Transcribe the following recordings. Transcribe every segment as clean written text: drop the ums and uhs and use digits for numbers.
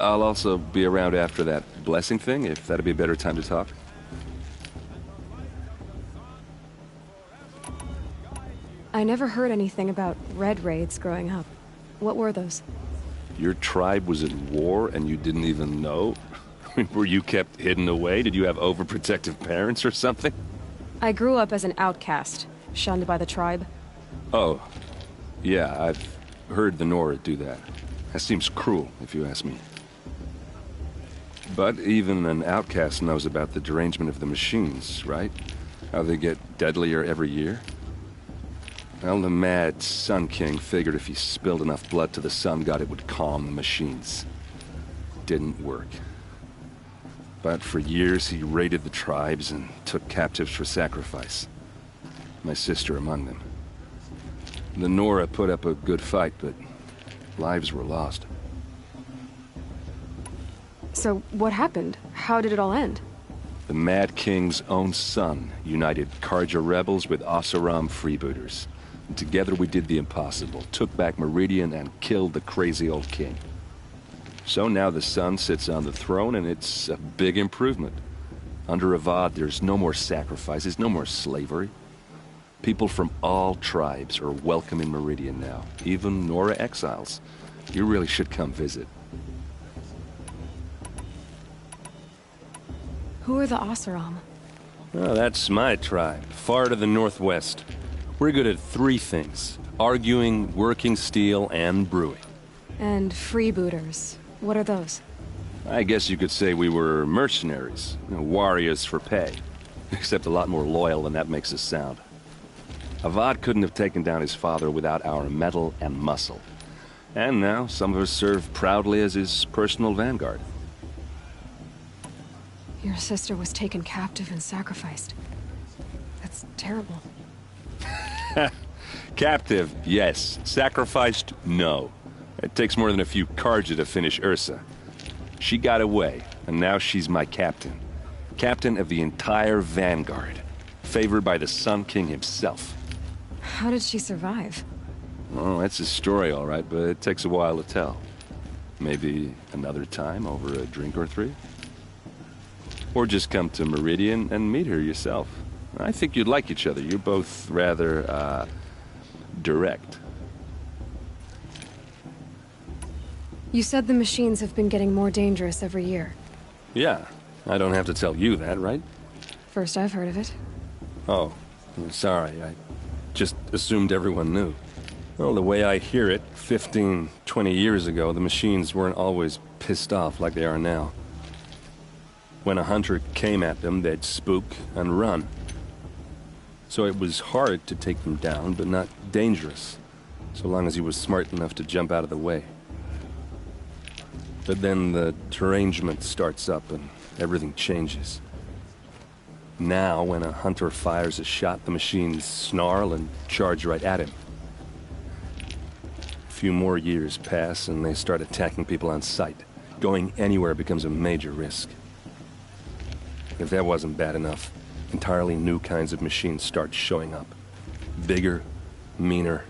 I'll also be around after that blessing thing, if that'd be a better time to talk. I never heard anything about red raids growing up. What were those? Your tribe was at war and you didn't even know? I mean, were you kept hidden away? Did you have overprotective parents or something? I grew up as an outcast, shunned by the tribe. Oh, yeah, I've heard the Nora do that. That seems cruel, if you ask me. But even an outcast knows about the derangement of the machines, right? How they get deadlier every year? Well, the mad Sun King figured if he spilled enough blood to the Sun God, it would calm the machines. Didn't work. But for years, he raided the tribes and took captives for sacrifice. My sister among them. The Nora put up a good fight, but lives were lost. So, what happened? How did it all end? The Mad King's own son united Karja rebels with Oseram freebooters. And together we did the impossible, took back Meridian and killed the crazy old king. So now the son sits on the throne and it's a big improvement. Under Avad, there's no more sacrifices, no more slavery. People from all tribes are welcome in Meridian now, even Nora exiles. You really should come visit. Who are the Oseram? Oh, that's my tribe, far to the northwest. We're good at three things: arguing, working steel, and brewing. And freebooters. What are those? I guess you could say we were mercenaries, warriors for pay. Except a lot more loyal than that makes us sound. Avad couldn't have taken down his father without our metal and muscle. And now, some of us serve proudly as his personal vanguard. Your sister was taken captive and sacrificed. That's terrible. Captive, yes. Sacrificed, no. It takes more than a few Karja to finish Ursa. She got away, and now she's my captain. Captain of the entire vanguard. Favored by the Sun King himself. How did she survive? Oh, that's a story, all right, but it takes a while to tell. Maybe another time over a drink or three? Or just come to Meridian and meet her yourself. I think you'd like each other. You're both rather, direct. You said the machines have been getting more dangerous every year. Yeah, I don't have to tell you that, right? First I've heard of it. Oh, I'm sorry. I just assumed everyone knew. Well, the way I hear it, 15, 20 years ago, the machines weren't always pissed off like they are now. When a hunter came at them, they'd spook and run. So it was hard to take them down, but not dangerous, so long as he was smart enough to jump out of the way. But then the derangement starts up and everything changes. Now, when a hunter fires a shot, the machines snarl and charge right at him. A few more years pass and they start attacking people on sight. Going anywhere becomes a major risk. If that wasn't bad enough, entirely new kinds of machines start showing up. Bigger, meaner,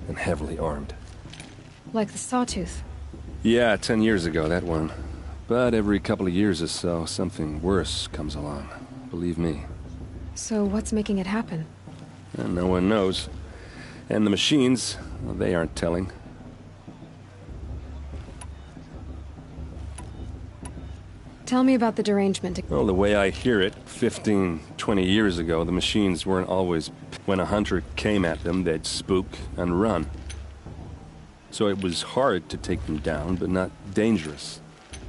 and heavily armed. Like the Sawtooth. Yeah, 10 years ago, that one. But every couple of years or so, something worse comes along. Believe me. So what's making it happen? And no one knows. And the machines, well, they aren't telling. Tell me about the derangement. Well, the way I hear it, 15, 20 years ago, the machines weren't always... When a hunter came at them, they'd spook and run. So it was hard to take them down, but not dangerous,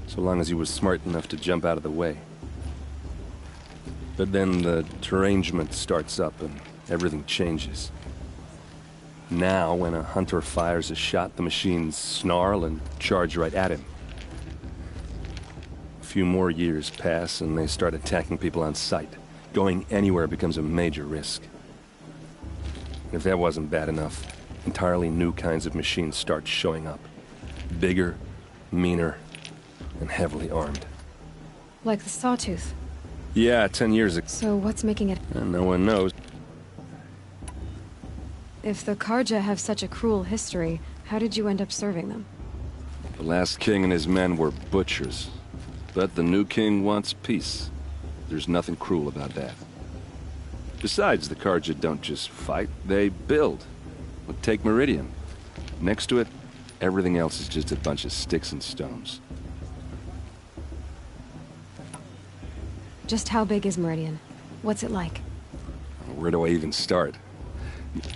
so long as he was smart enough to jump out of the way. But then the derangement starts up and everything changes. Now, when a hunter fires a shot, the machines snarl and charge right at him. A few more years pass and they start attacking people on sight. Going anywhere becomes a major risk. If that wasn't bad enough, entirely new kinds of machines start showing up. Bigger, meaner, and heavily armed. Like the Sawtooth. Yeah, 10 years ago. So what's making it... And no one knows. If the Karja have such a cruel history, how did you end up serving them? The last king and his men were butchers. But the new king wants peace. There's nothing cruel about that. Besides, the Carja don't just fight, they build. Well, take Meridian. Next to it, everything else is just a bunch of sticks and stones. Just how big is Meridian? What's it like? Where do I even start?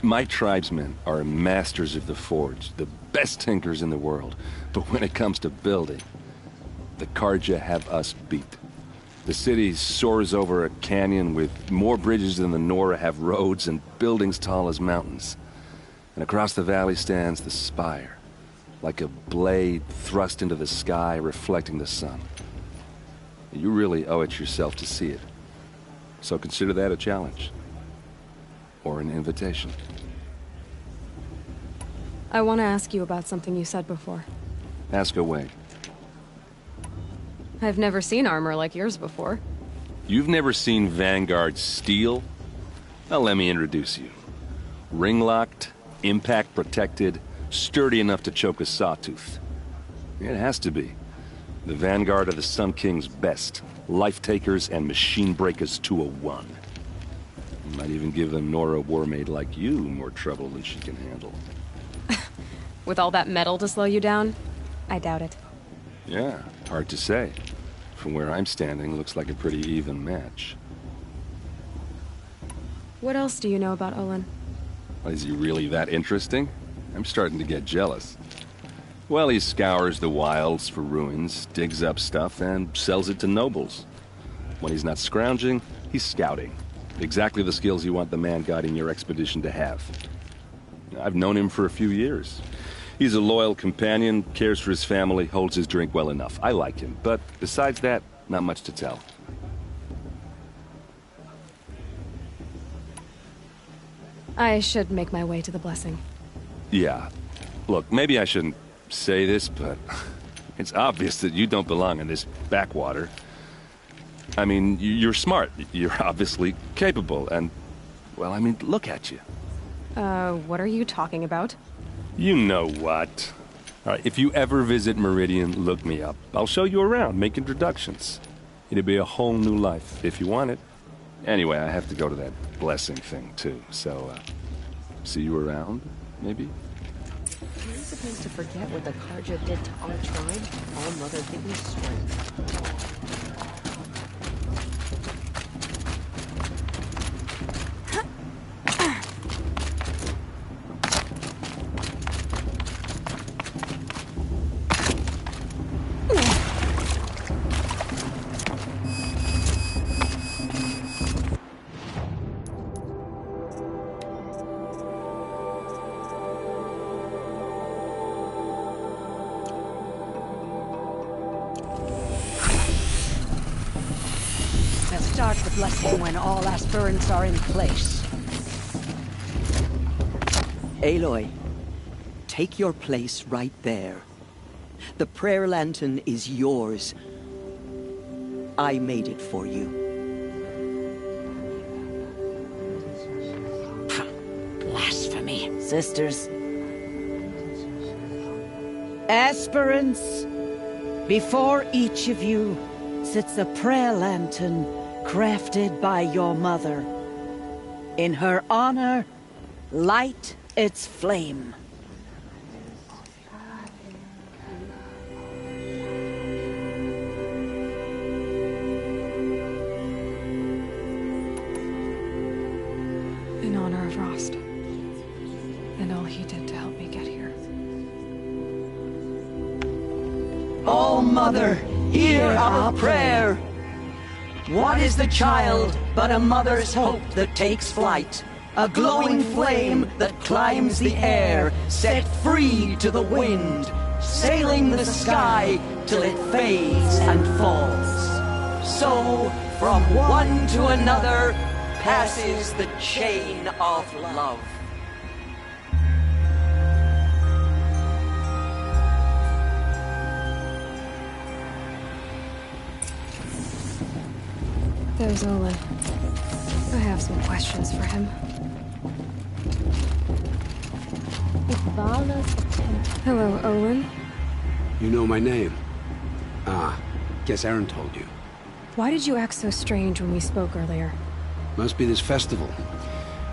My tribesmen are masters of the forge, the best tinkers in the world. But when it comes to building, the Carja have us beat. The city soars over a canyon with more bridges than the Nora have roads and buildings tall as mountains. And across the valley stands the spire, like a blade thrust into the sky reflecting the sun. You really owe it yourself to see it. So consider that a challenge. Or an invitation. I want to ask you about something you said before. Ask away. I've never seen armor like yours before. You've never seen Vanguard steel? Well, let me introduce you. Ring-locked, impact-protected, sturdy enough to choke a sawtooth. It has to be. The Vanguard are the Sun King's best. Life-takers and machine-breakers to a one. Might even give a Nora warmaid like you more trouble than she can handle. With all that metal to slow you down? I doubt it. Yeah, hard to say. From where I'm standing, looks like a pretty even match. What else do you know about Olin? Is he really that interesting? I'm starting to get jealous. Well, he scours the wilds for ruins, digs up stuff, and sells it to nobles. When he's not scrounging, he's scouting. Exactly the skills you want the man guiding your expedition to have. I've known him for a few years. He's a loyal companion, cares for his family, holds his drink well enough. I like him, but besides that, not much to tell. I should make my way to the blessing. Yeah. Look, maybe I shouldn't say this, but it's obvious that you don't belong in this backwater. I mean, you're smart. You're obviously capable, and, well, I mean, look at you. What are you talking about? You know what. All right, if you ever visit Meridian, look me up. I'll show you around, make introductions. It'll be a whole new life, if you want it. Anyway, I have to go to that blessing thing, too, so, see you around, maybe? Are you supposed to forget what the Carja did to our tribe? All Mother give me strength. Start the blessing when all aspirants are in place. Aloy, take your place right there. The prayer lantern is yours. I made it for you. Blasphemy. Sisters, Aspirants, before each of you sits a prayer lantern crafted by your mother. In her honor, light its flame. In honor of Rost. And all he did to help me get here. Oh, Mother, hear our prayer. What is the child but a mother's hope that takes flight? A glowing flame that climbs the air, set free to the wind, sailing the sky till it fades and falls. So, from one to another, passes the chain of love. There's Olin. I have some questions for him. Ivana's attempt. Hello, Olin. You know my name? Ah, guess Aaron told you. Why did you act so strange when we spoke earlier? Must be this festival.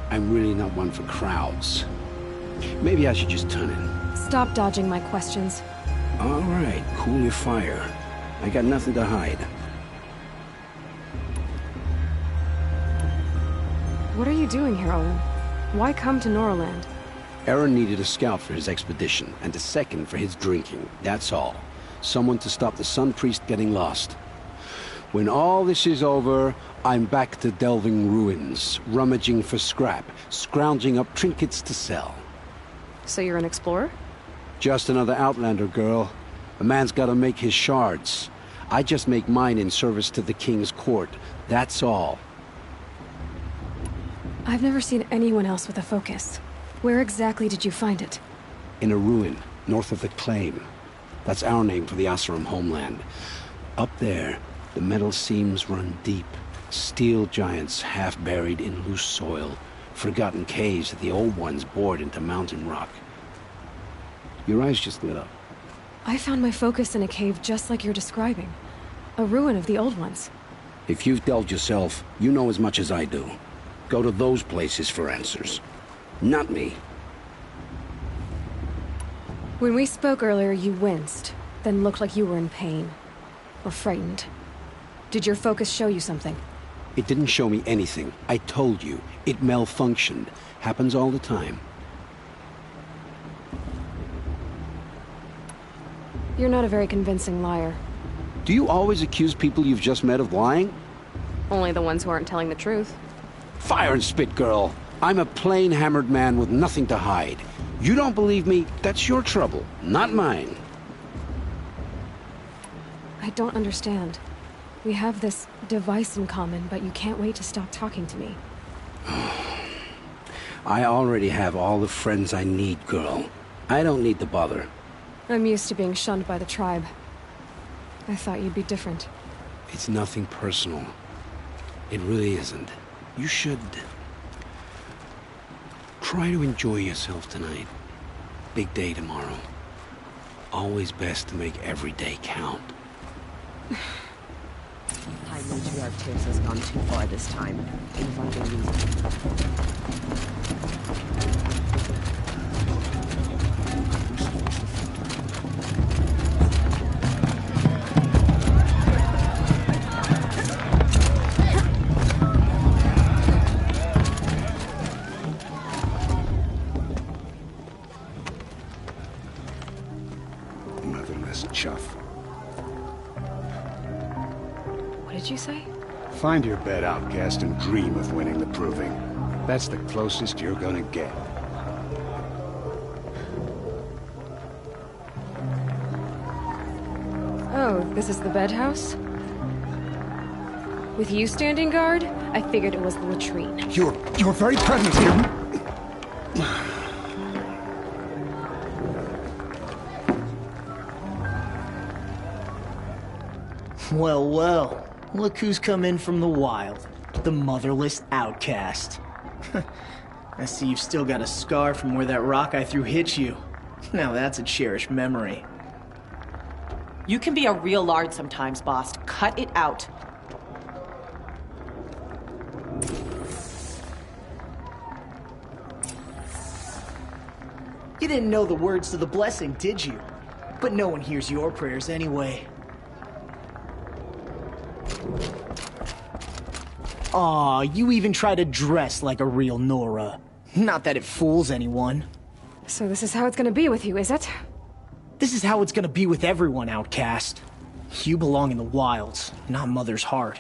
I'm really not one for crowds. Maybe I should just turn in. Stop dodging my questions. All right, cool your fire. I got nothing to hide. What are you doing here, Owen? Why come to Norland? Aaron needed a scout for his expedition, and a second for his drinking. That's all. Someone to stop the Sun Priest getting lost. When all this is over, I'm back to delving ruins, rummaging for scrap, scrounging up trinkets to sell. So you're an explorer? Just another Outlander, girl. A man's gotta make his shards. I just make mine in service to the King's court. That's all. I've never seen anyone else with a focus. Where exactly did you find it? In a ruin, north of the Claim. That's our name for the Oseram homeland. Up there, the metal seams run deep. Steel giants half buried in loose soil. Forgotten caves that the old ones bored into mountain rock. Your eyes just lit up. I found my focus in a cave just like you're describing. A ruin of the old ones. If you've delved yourself, you know as much as I do. Go to those places for answers. Not me. When we spoke earlier, you winced, then looked like you were in pain. Or frightened. Did your focus show you something? It didn't show me anything. I told you. It malfunctioned. Happens all the time. You're not a very convincing liar. Do you always accuse people you've just met of lying? Only the ones who aren't telling the truth. Fire and spit, girl. I'm a plain hammered man with nothing to hide. You don't believe me, that's your trouble, not mine. I don't understand. We have this device in common, but you can't wait to stop talking to me. I already have all the friends I need, girl. I don't need the bother. I'm used to being shunned by the tribe. I thought you'd be different. It's nothing personal. It really isn't. You should... try to enjoy yourself tonight. Big day tomorrow. Always best to make every day count. High matriarch Tibbs has gone too far this time. Inviting reason. Motherless chuff. What did you say? Find your bed, outcast, and dream of winning the proving. That's the closest you're gonna get. Oh, this is the bedhouse? With you standing guard, I figured it was the latrine. Your very presence here... Well, well. Look who's come in from the wild. The motherless outcast. I see you've still got a scar from where that rock I threw hit you. Now that's a cherished memory. You can be a real lard sometimes, boss. Cut it out. You didn't know the words to the blessing, did you? But no one hears your prayers anyway. Aw, you even try to dress like a real Nora. Not that it fools anyone. So this is how it's gonna be with you, is it? This is how it's gonna be with everyone, outcast. You belong in the wilds, not Mother's heart.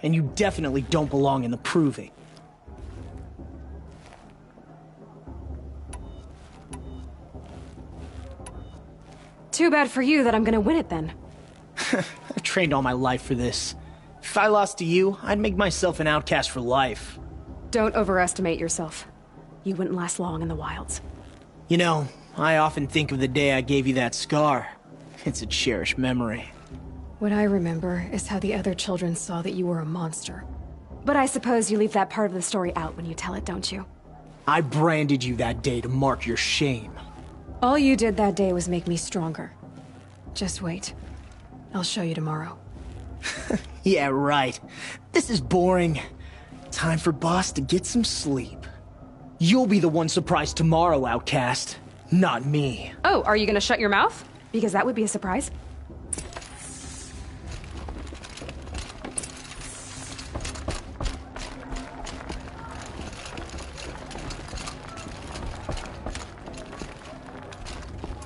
And you definitely don't belong in the proving. Too bad for you that I'm gonna win it then. I've trained all my life for this. If I lost to you, I'd make myself an outcast for life. Don't overestimate yourself. You wouldn't last long in the wilds. You know, I often think of the day I gave you that scar. It's a cherished memory. What I remember is how the other children saw that you were a monster. But I suppose you leave that part of the story out when you tell it, don't you? I branded you that day to mark your shame. All you did that day was make me stronger. Just wait. I'll show you tomorrow. Yeah, right. This is boring. Time for Boss to get some sleep. You'll be the one surprised tomorrow, Outcast. Not me. Oh, are you gonna shut your mouth? Because that would be a surprise.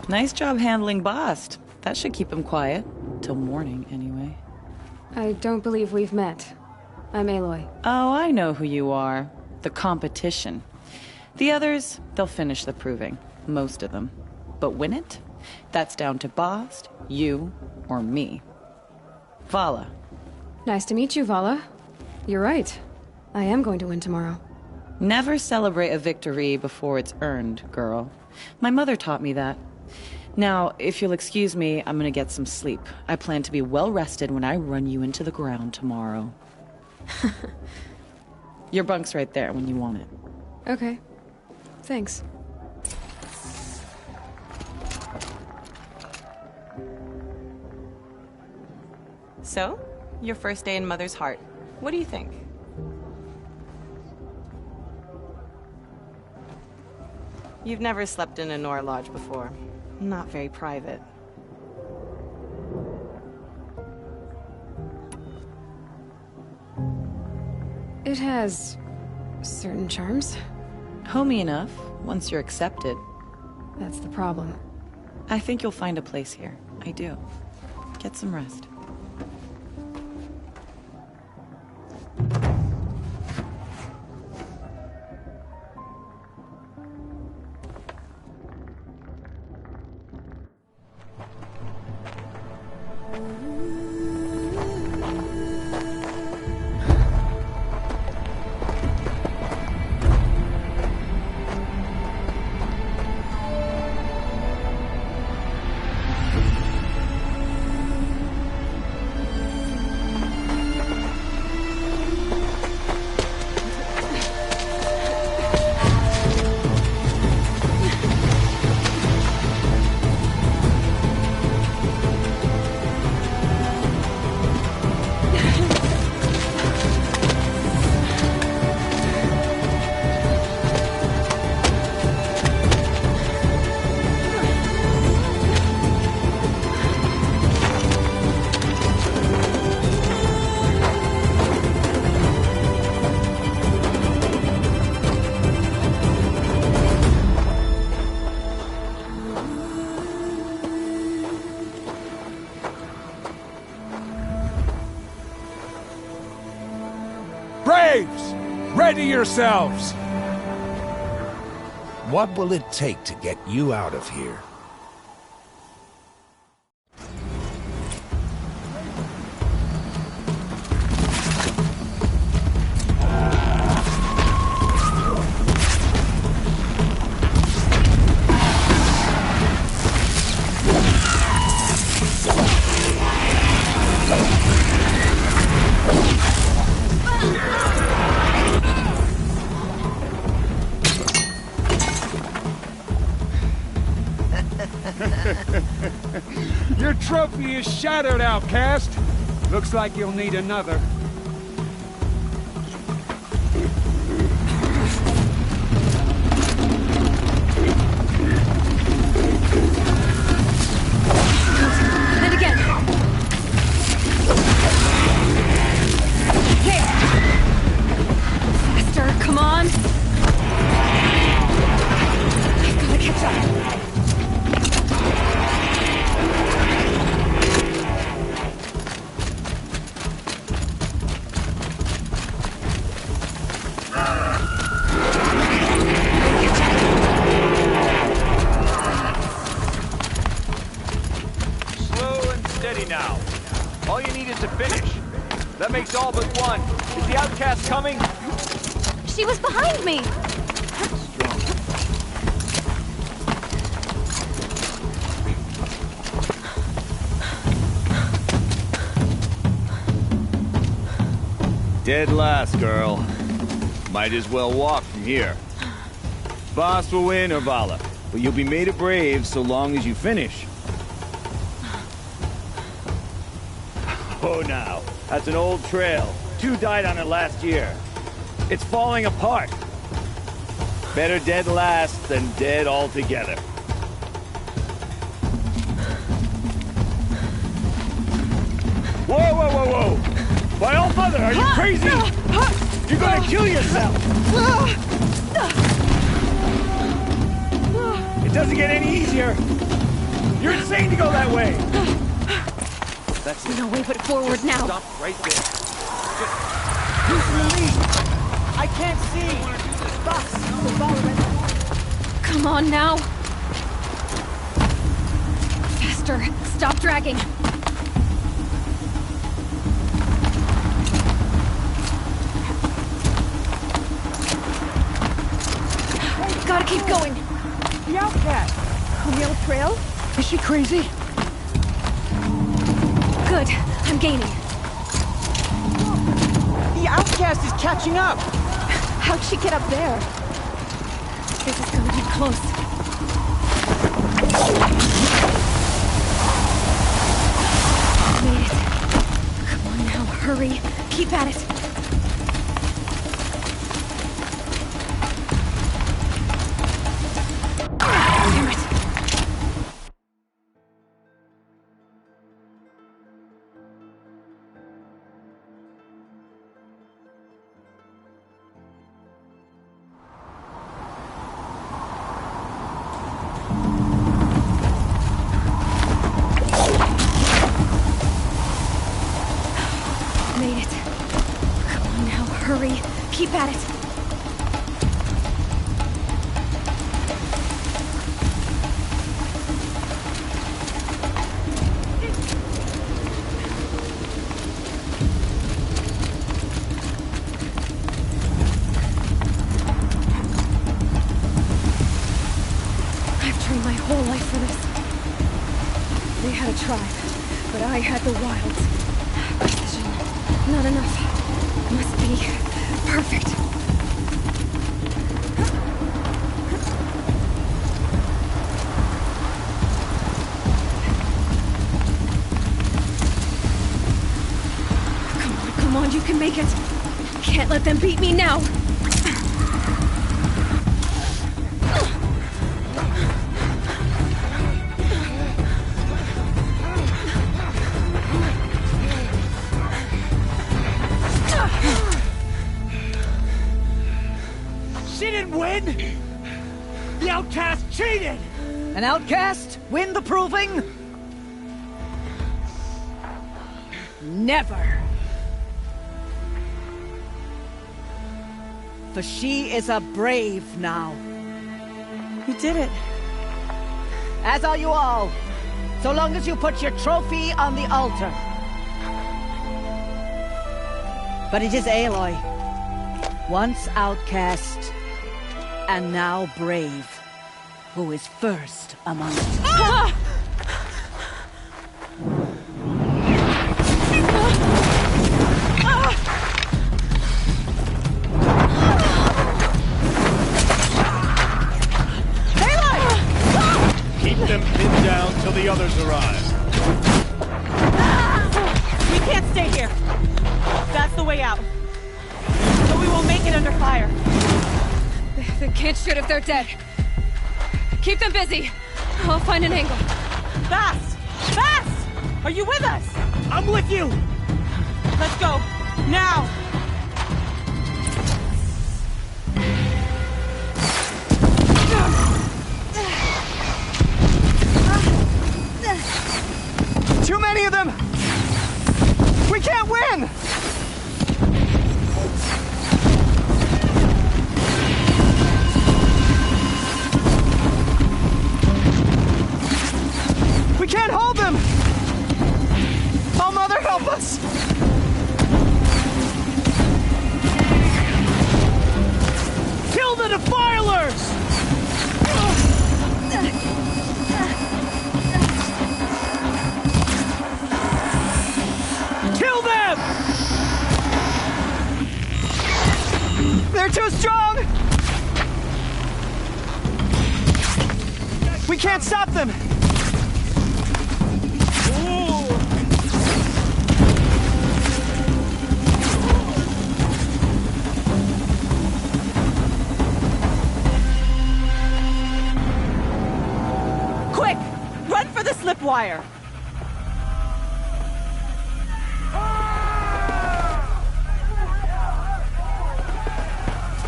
Nice job handling Bast. That should keep him quiet. Till morning, anyway. I don't believe we've met. I'm Aloy. Oh, I know who you are. The competition. The others, they'll finish the proving. Most of them. But win it? That's down to Bast, you, or me. Vala. Nice to meet you, Vala. You're right. I am going to win tomorrow. Never celebrate a victory before it's earned, girl. My mother taught me that. Now, if you'll excuse me, I'm gonna get some sleep. I plan to be well rested when I run you into the ground tomorrow. Your bunk's right there when you want it. Okay. Thanks. So, your first day in Mother's Heart. What do you think? You've never slept in a Nora lodge before. Not very private. It has certain charms. Homey enough, once you're accepted. That's the problem. I think you'll find a place here. I do. Get some rest. Braves! Ready yourselves! What will it take to get you out of here? Your trophy is shattered, Outcast. Looks like you'll need another. And again. There. Faster, come on. I've gotta catch up. Now. All you need is to finish. That makes all but one. Is the Outcast coming? She was behind me! Dead last, girl. Might as well walk from here. Boss will win or Vala, but you'll be made a brave so long as you finish. Whoa now, that's an old trail. 2 died on it last year. It's falling apart. Better dead last than dead altogether. Whoa, whoa, whoa, whoa! By all mother, are you crazy? You're gonna kill yourself! It doesn't get any easier! You're insane to go that way! That's it. No way but forward now. Stop right there. Who's in the lead? I can't see! Come on now. Faster. Stop dragging. Gotta keep going. The outcast. On the old trail? Is she crazy? Good. I'm gaining. The outcast is catching up. How'd she get up there? This is gonna be close. Made it. Come on now, hurry. Keep at it. Damn it. Made it. Come on now, hurry. Keep at it. I've trained my whole life for this. They had a tribe, but I had the wilds. Precision. Not enough. Must be perfect. Come on, you can make it. Can't let them beat me now. She didn't win! The outcast cheated! An outcast? Win the proving? Never. For she is a brave now. You did it. As are you all. So long as you put your trophy on the altar. But it is Aloy. Once outcast, and now brave, who is first among us. Ah! Keep them pinned down till the others arrive. We can't stay here. That's the way out. But we won't make it under fire. They can't shoot if they're dead. Keep them busy. I'll find an angle. Fast! Fast! Are you with us? I'm with you! Let's go. Now! Too many of them! We can't win! We can't hold them! Oh, Mother, help us! Kill the defilers! Kill them! They're too strong! We can't stop them! wire.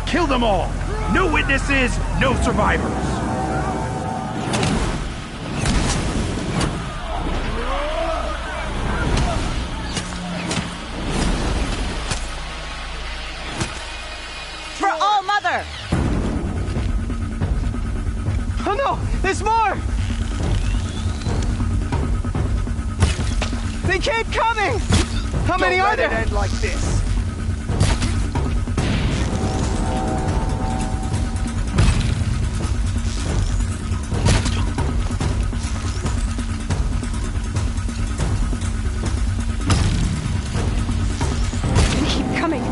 Kill them all! No witnesses, no survivors! For All Mother! Oh no! There's more! They keep coming! How many are there? Don't let it end like this! They keep coming.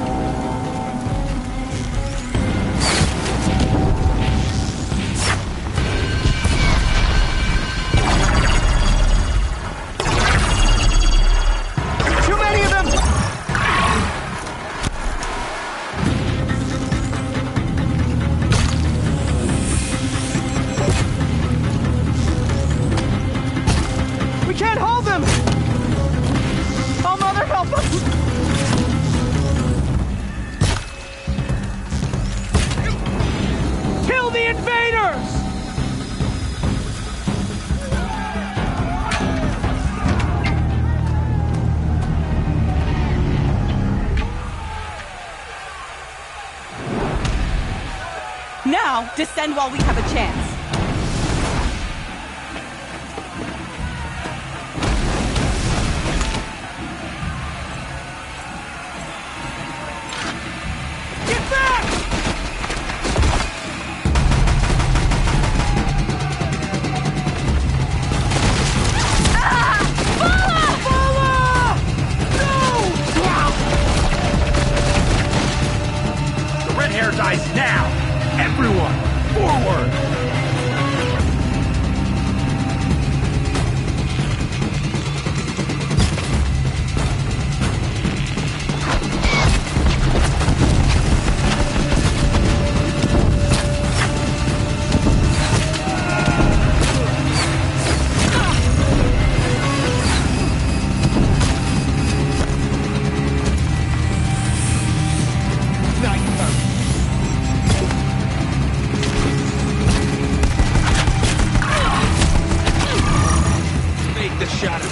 Too many of them! We can't hold them! Oh, Mother, help us! Kill the invaders! Now, descend while we have a chance. Get back! The red hair dies now! Everyone, forward! Make the shadow.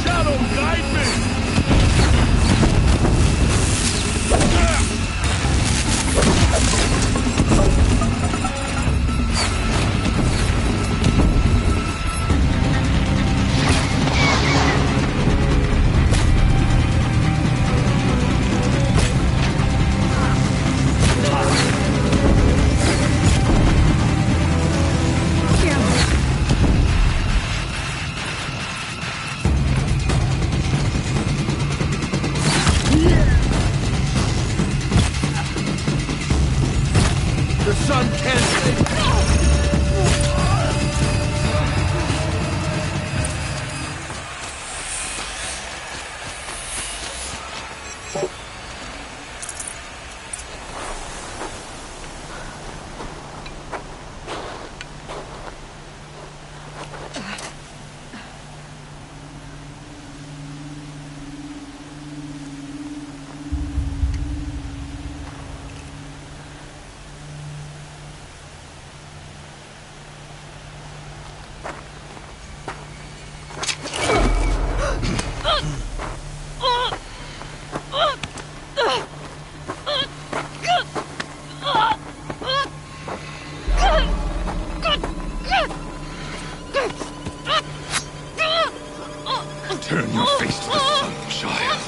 Shadow, guide me! The sun can save. Turn your face to the sun, child.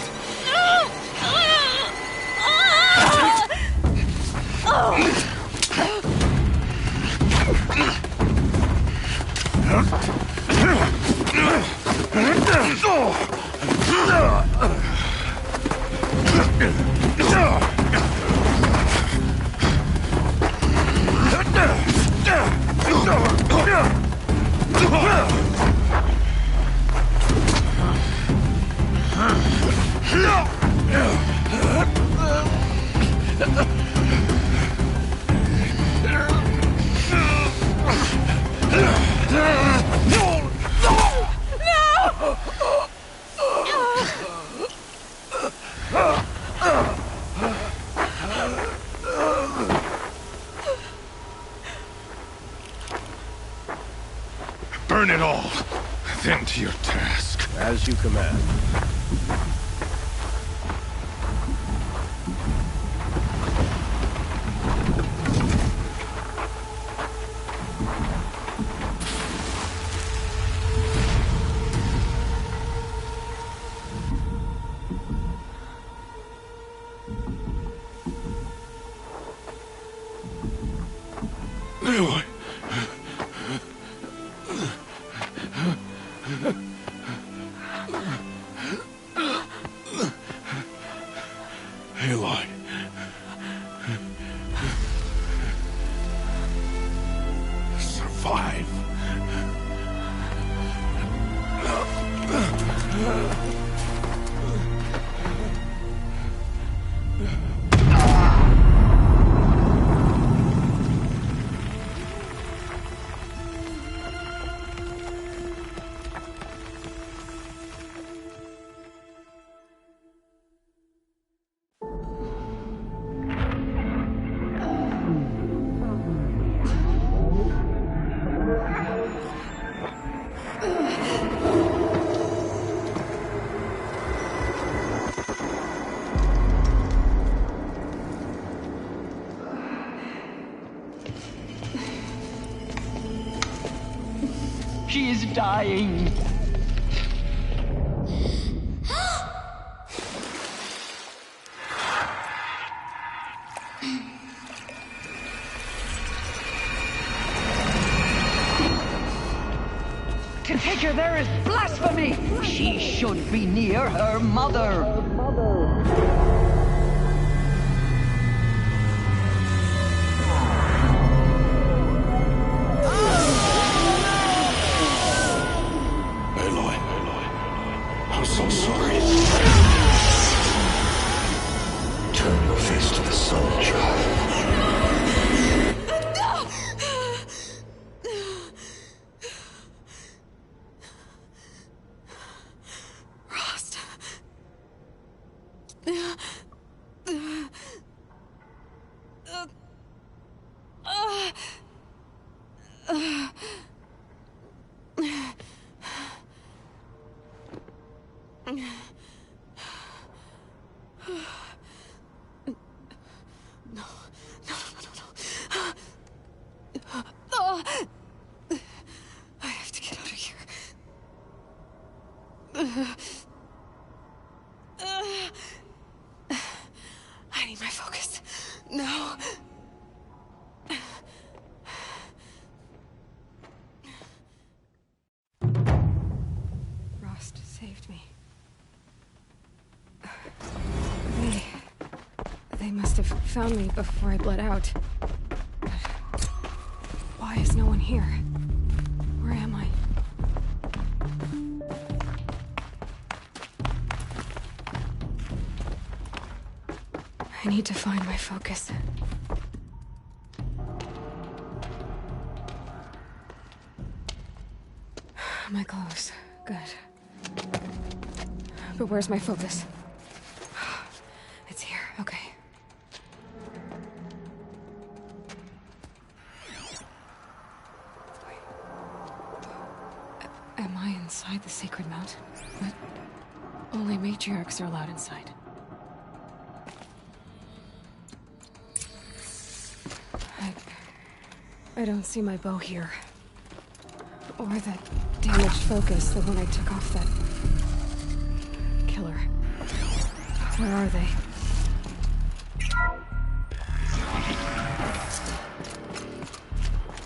Burn it all. Then to your task. As you command. Aloy. Aloy. Survive. She is dying. To take her there is blasphemy. She should be near her mother. I'm so sorry. Turn your face to the sun, child. Rost. I have to get out of here. I need my focus. No. Rost saved me. They must have found me before I bled out. But why is no one here? Where am I? I need to find my focus. My clothes. Good. But where's my focus? It's here. Okay. Am I inside the sacred mountain? But only matriarchs are allowed inside. I don't see my bow here. Or that damaged focus, the one I took off that killer. Where are they?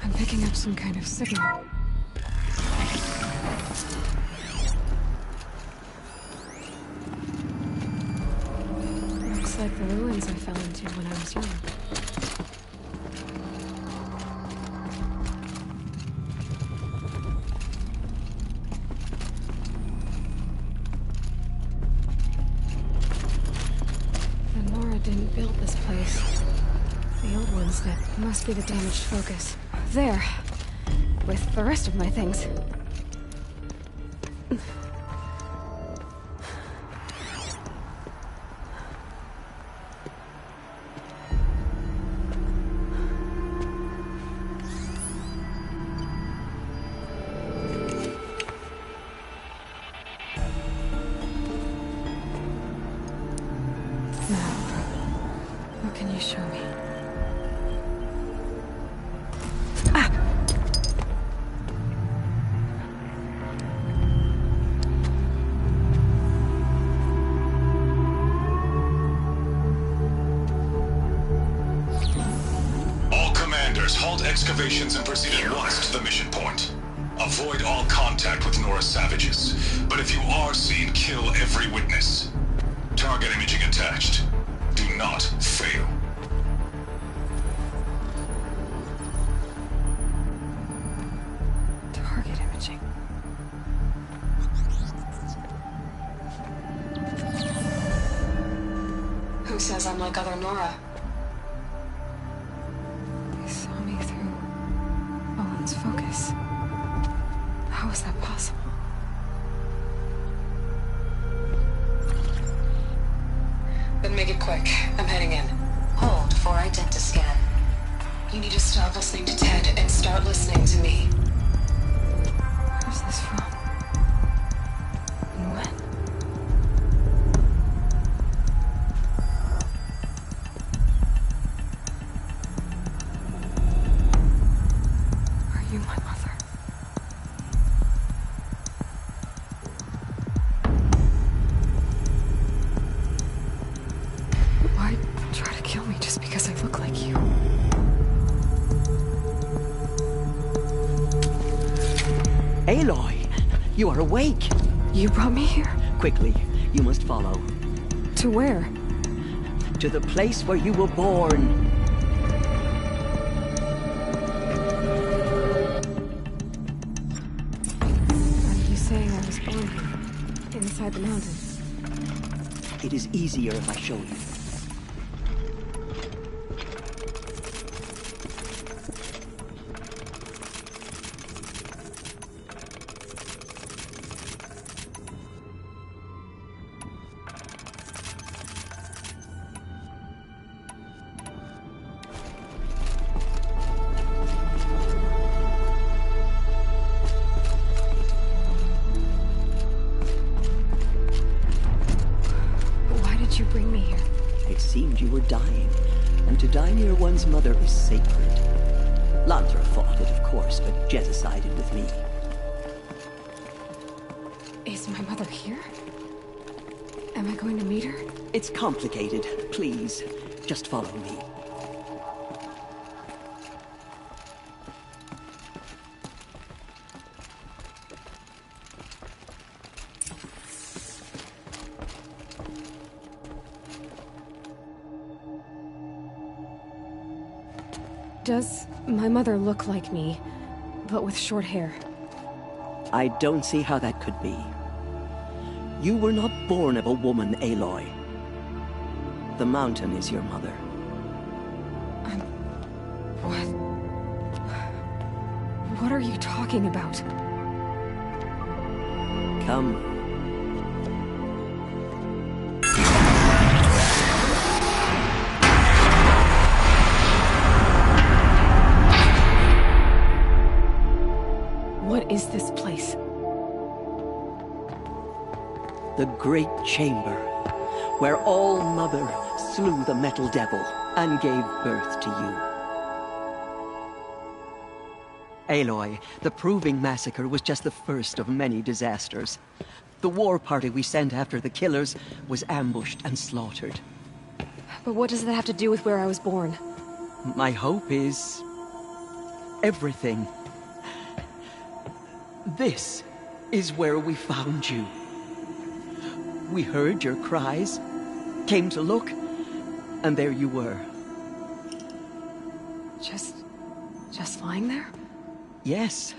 I'm picking up some kind of signal. Looks like the ruins I fell into when I was young. Didn't build this place. The old ones that must be the damaged focus. There. With the rest of my things. Show me. All commanders, halt excavations and proceed at once to the mission point. Avoid all contact with Nora savages, but if you are seen, kill every witness. Target imaging attached. Do not fail. Target imaging. Who says I'm like other Nora? They saw me through Owen's focus. How is that possible? Then make it quick. I'm heading in. Hold for identiscan. You need to stop listening to Ted and start listening to me. Where's this from? And when? Are you my mother? Why try to kill me just because I look like you? Aloy, you are awake. You brought me here? Quickly, you must follow. To where? To the place where you were born. Are you saying I was born here? Inside the mountain? It is easier if I show you. Why did you bring me here? It seemed you were dying, and to die near one's mother is sacred. Lantra fought it, of course, but Jezza sided with me. Is my mother here? Am I going to meet her? It's complicated. Please, just follow me. Does my mother look like me, but with short hair? I don't see how that could be. You were not born of a woman, Aloy. The mountain is your mother. What? What are you talking about? Come. What is this place? The Great Chamber, where All-Mother slew the Metal Devil and gave birth to you. Aloy, the Proving Massacre was just the first of many disasters. The war party we sent after the killers was ambushed and slaughtered. But what does that have to do with where I was born? My hope is everything. This is where we found you. We heard your cries, came to look, and there you were. Just lying there? Yes.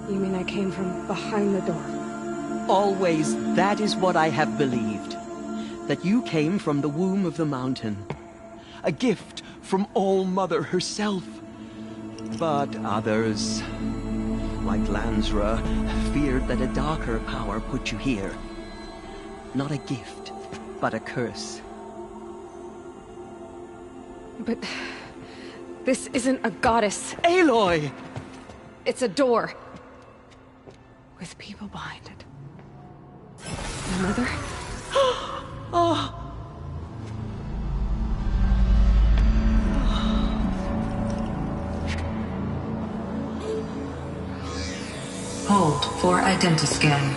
You mean I came from behind the door? Always, that is what I have believed. That you came from the womb of the mountain. A gift from All-Mother herself. But others, like Lansra, feared that a darker power put you here. Not a gift, but a curse. But this isn't a goddess. Aloy! It's a door. With people behind it. My mother? Oh! Hold for identiscan.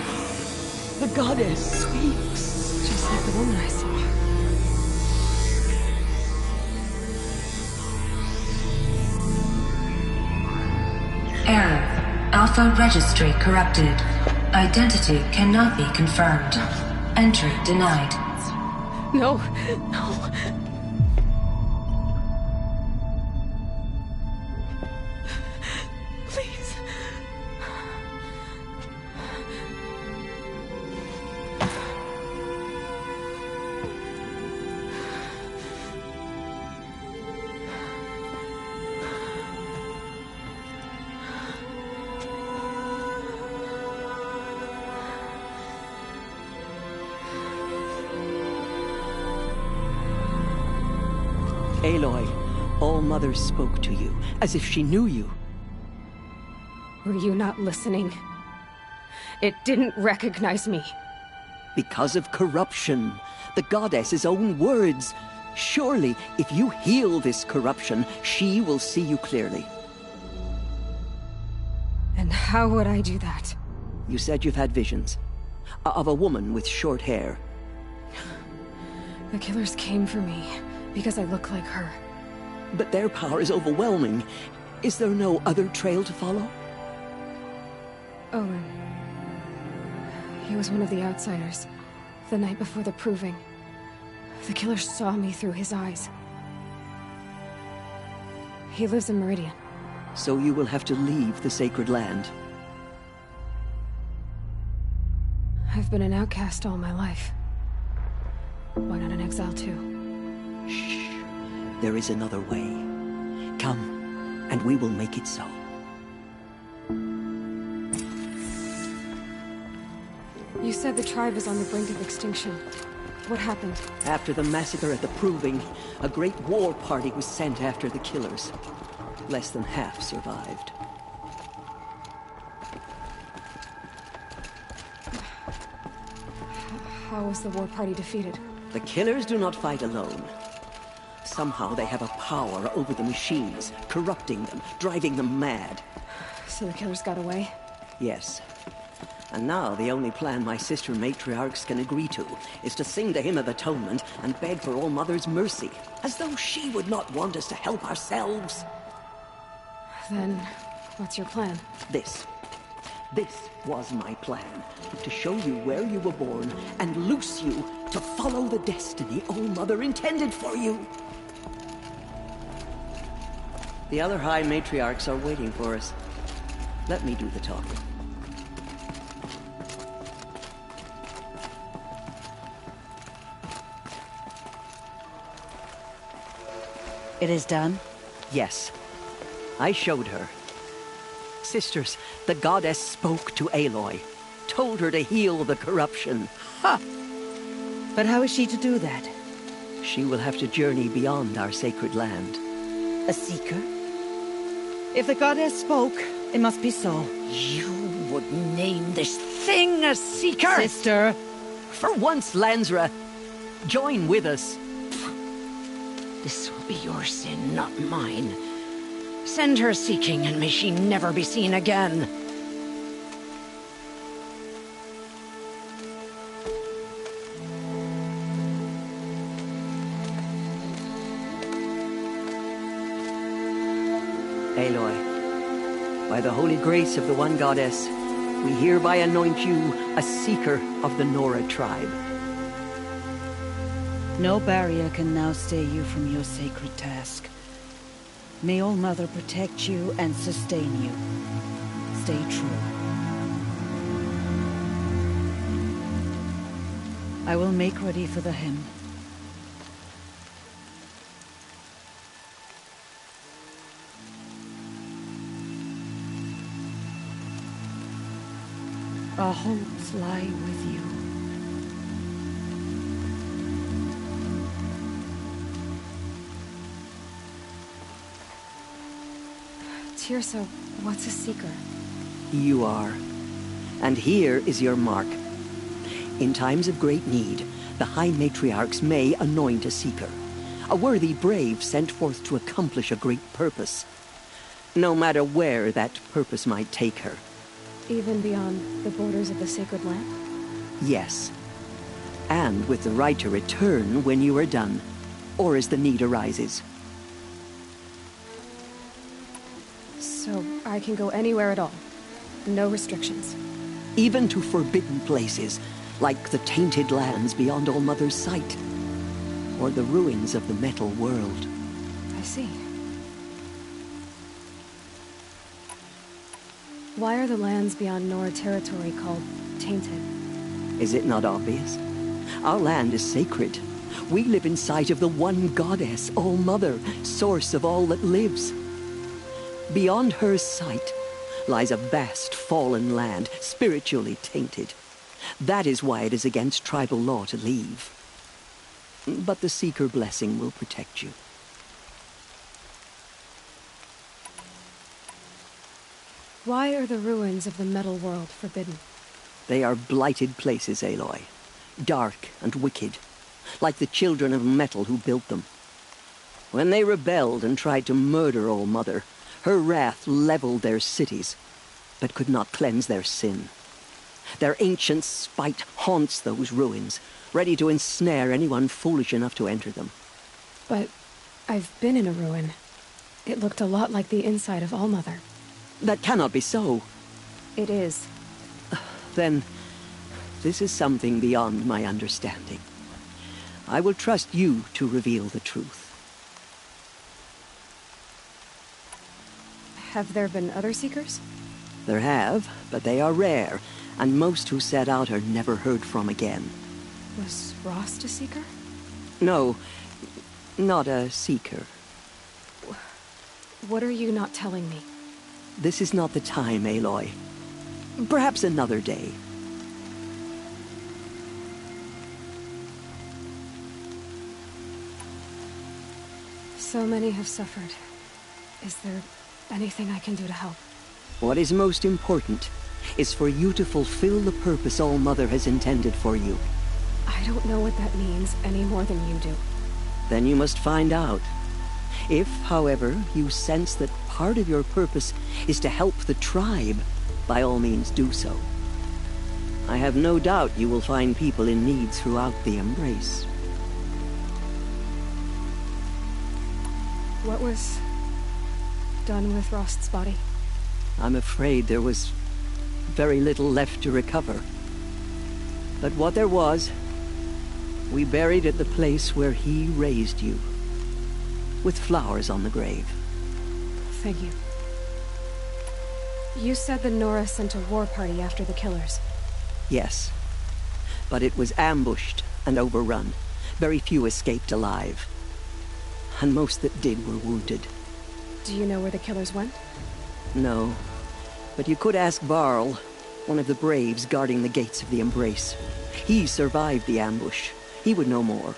The goddess speaks. Just like the woman I saw. Error. Alpha registry corrupted. Identity cannot be confirmed. Entry denied. No, no. Please. Aloy, All-Mother spoke to you, as if she knew you. Were you not listening? It didn't recognize me. Because of corruption. The goddess's own words. Surely, if you heal this corruption, she will see you clearly. And how would I do that? You said you've had visions. Of a woman with short hair. The killers came for me because I look like her. But their power is overwhelming. Is there no other trail to follow? Owen. He was one of the outsiders. The night before the proving. The killers saw me through his eyes. He lives in Meridian. So you will have to leave the sacred land. I've been an outcast all my life. Why not an exile too? Shh. There is another way. Come, and we will make it so. You said the tribe is on the brink of extinction. What happened? After the massacre at the Proving, a great war party was sent after the killers. Less than half survived. How was the war party defeated? The killers do not fight alone. Somehow they have a power over the machines, corrupting them, driving them mad. So the killers got away? Yes. And now the only plan my sister matriarchs can agree to is to sing the Hymn of Atonement and beg for All-Mother's mercy, as though she would not want us to help ourselves. Then, what's your plan? This was my plan. To show you where you were born and loose you to follow the destiny All-Mother intended for you. The other High Matriarchs are waiting for us. Let me do the talking. It is done? Yes. I showed her. Sisters, the goddess spoke to Aloy. Told her to heal the corruption. Ha! But how is she to do that? She will have to journey beyond our sacred land. A seeker? If the goddess spoke, it must be so. You would name this thing a seeker? Sister! For once, Lansra, join with us. This will be your sin, not mine. Send her seeking, and may she never be seen again. Aloy, by the holy grace of the One Goddess, we hereby anoint you a seeker of the Nora tribe. No barrier can now stay you from your sacred task. May All-Mother protect you and sustain you. Stay true. I will make ready for the hymn. Our hopes lie with you. Tirsa, what's a seeker? You are. And here is your mark. In times of great need, the High Matriarchs may anoint a seeker. A worthy brave sent forth to accomplish a great purpose. No matter where that purpose might take her. Even beyond the borders of the sacred land? Yes. And with the right to return when you are done, or as the need arises. So I can go anywhere at all? No restrictions? Even to forbidden places, like the tainted lands beyond All-Mother's sight, or the ruins of the metal world. I see. Why are the lands beyond Nora territory called tainted? Is it not obvious? Our land is sacred. We live in sight of the one goddess, All-Mother, source of all that lives. Beyond her sight lies a vast fallen land, spiritually tainted. That is why it is against tribal law to leave. But the Seeker blessing will protect you. Why are the ruins of the metal world forbidden? They are blighted places, Aloy. Dark and wicked, like the children of metal who built them. When they rebelled and tried to murder All-Mother, her wrath leveled their cities, but could not cleanse their sin. Their ancient spite haunts those ruins, ready to ensnare anyone foolish enough to enter them. But I've been in a ruin. It looked a lot like the inside of All-Mother. That cannot be so. It is. Then, this is something beyond my understanding. I will trust you to reveal the truth. Have there been other Seekers? There have, but they are rare, and most who set out are never heard from again. Was Rost a Seeker? No, not a Seeker. What are you not telling me? This is not the time, Aloy. Perhaps another day. So many have suffered. Is there anything I can do to help? What is most important is for you to fulfill the purpose All-Mother has intended for you. I don't know what that means any more than you do. Then you must find out. If, however, you sense that part of your purpose is to help the tribe, by all means do so. I have no doubt you will find people in need throughout the Embrace. What was done with Rost's body? I'm afraid there was very little left to recover. But what there was, we buried at the place where he raised you, with flowers on the grave. Thank you. You said the Nora sent a war party after the killers. Yes, but it was ambushed and overrun. Very few escaped alive, and most that did were wounded. Do you know where the killers went? No, but you could ask Varl, one of the braves guarding the gates of the Embrace. He survived the ambush. He would know more.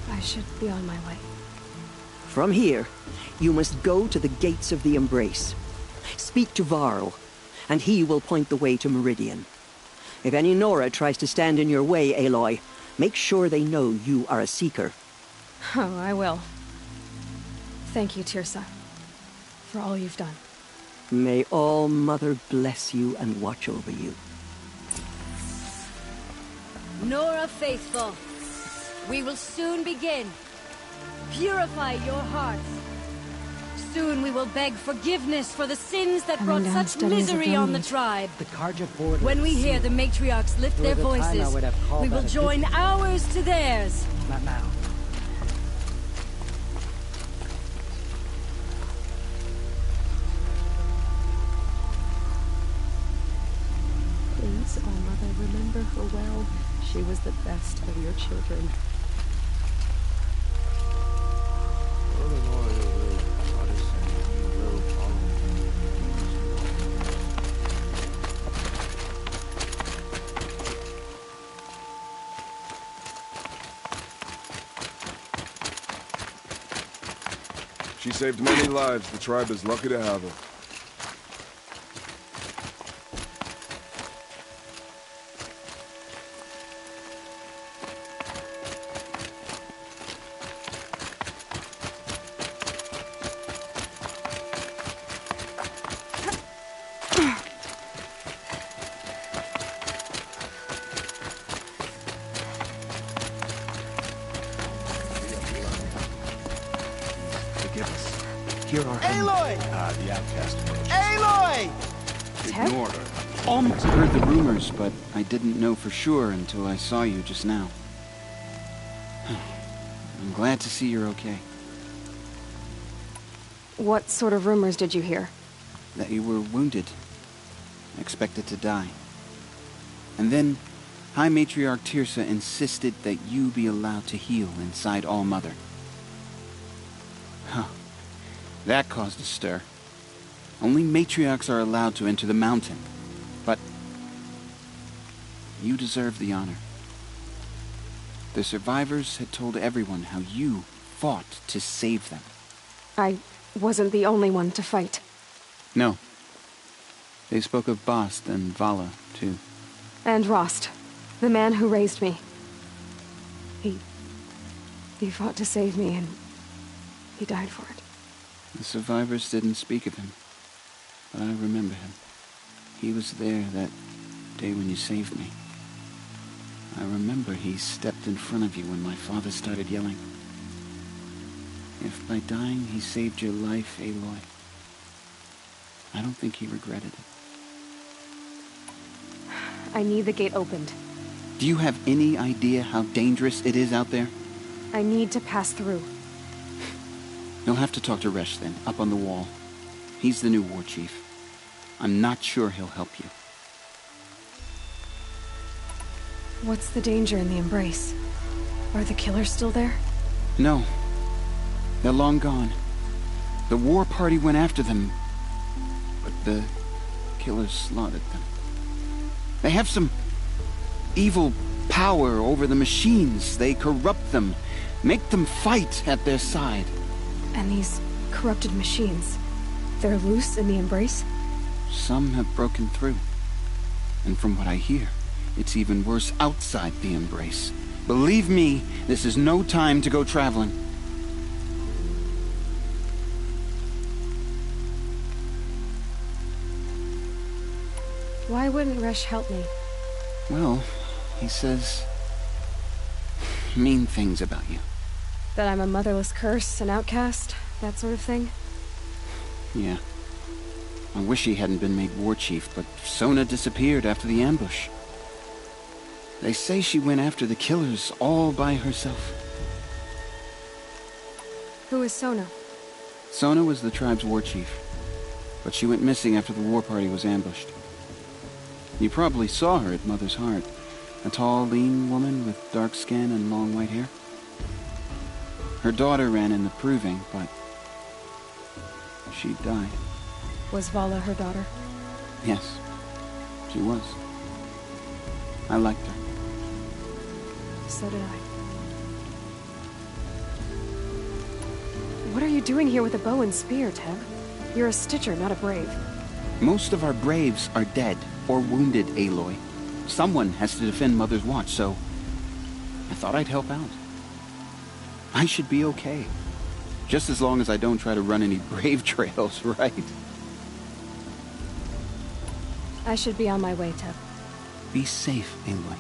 I should be on my way. From here, you must go to the gates of the Embrace. Speak to Varl, and he will point the way to Meridian. If any Nora tries to stand in your way, Aloy, make sure they know you are a Seeker. Oh, I will. Thank you, Tirsa, for all you've done. May All-Mother bless you and watch over you. Nora faithful, we will soon begin. purify your hearts. Soon we will beg forgiveness for the sins that Coming brought down such studies of misery on the Romney. tribe. The Karja border. When we hear the matriarchs lift their There was a time I voices, would have called we will that a join good- ours to theirs. Not now. Please, oh Mother, remember her well. She was the best of your children. She saved many lives. The tribe is lucky to have her. Forgive us. Here are Aloy! the outcast approaches. Aloy! Ignore her. Almost heard the rumors, but I didn't know for sure until I saw you just now. I'm glad to see you're okay. What sort of rumors did you hear? That you were wounded. Expected to die. And then, High Matriarch Tirsa insisted that you be allowed to heal inside All-Mother. Huh. That caused a stir. Only matriarchs are allowed to enter the mountain. But you deserve the honor. The survivors had told everyone how you fought to save them. I wasn't the only one to fight. No. They spoke of Bast and Vala, too. And Rost, the man who raised me. He fought to save me, and he died for it. The survivors didn't speak of him, but I remember him. He was there that day when you saved me. I remember he stepped in front of you when my father started yelling. If by dying he saved your life, Aloy, I don't think he regretted it. I need the gate opened. Do you have any idea how dangerous it is out there? I need to pass through. You'll have to talk to Resh then, up on the wall. He's the new war chief. I'm not sure he'll help you. What's the danger in the embrace? Are the killers still there? No. They're long gone. The war party went after them, but the killers slaughtered them. They have some evil power over the machines. They corrupt them, make them fight at their side. And these corrupted machines, they're loose in the embrace? Some have broken through. And from what I hear, it's even worse outside the embrace. Believe me, this is no time to go traveling. Why wouldn't Resh help me? Well, he says mean things about you. That I'm a motherless curse, an outcast, that sort of thing? Yeah. I wish he hadn't been made war chief, but Sona disappeared after the ambush. They say she went after the killers all by herself. Who is Sona? Sona was the tribe's war chief, but she went missing after the war party was ambushed. You probably saw her at Mother's Heart. A tall, lean woman with dark skin and long white hair. Her daughter ran in the proving, but she died. Was Vala her daughter? Yes, she was. I liked her. So did I. What are you doing here with a bow and spear, Teb? You're a Stitcher, not a Brave. Most of our Braves are dead or wounded, Aloy. Someone has to defend Mother's Watch, so I thought I'd help out. I should be okay. Just as long as I don't try to run any Brave trails, right? I should be on my way, Teb. Be safe, Aloy.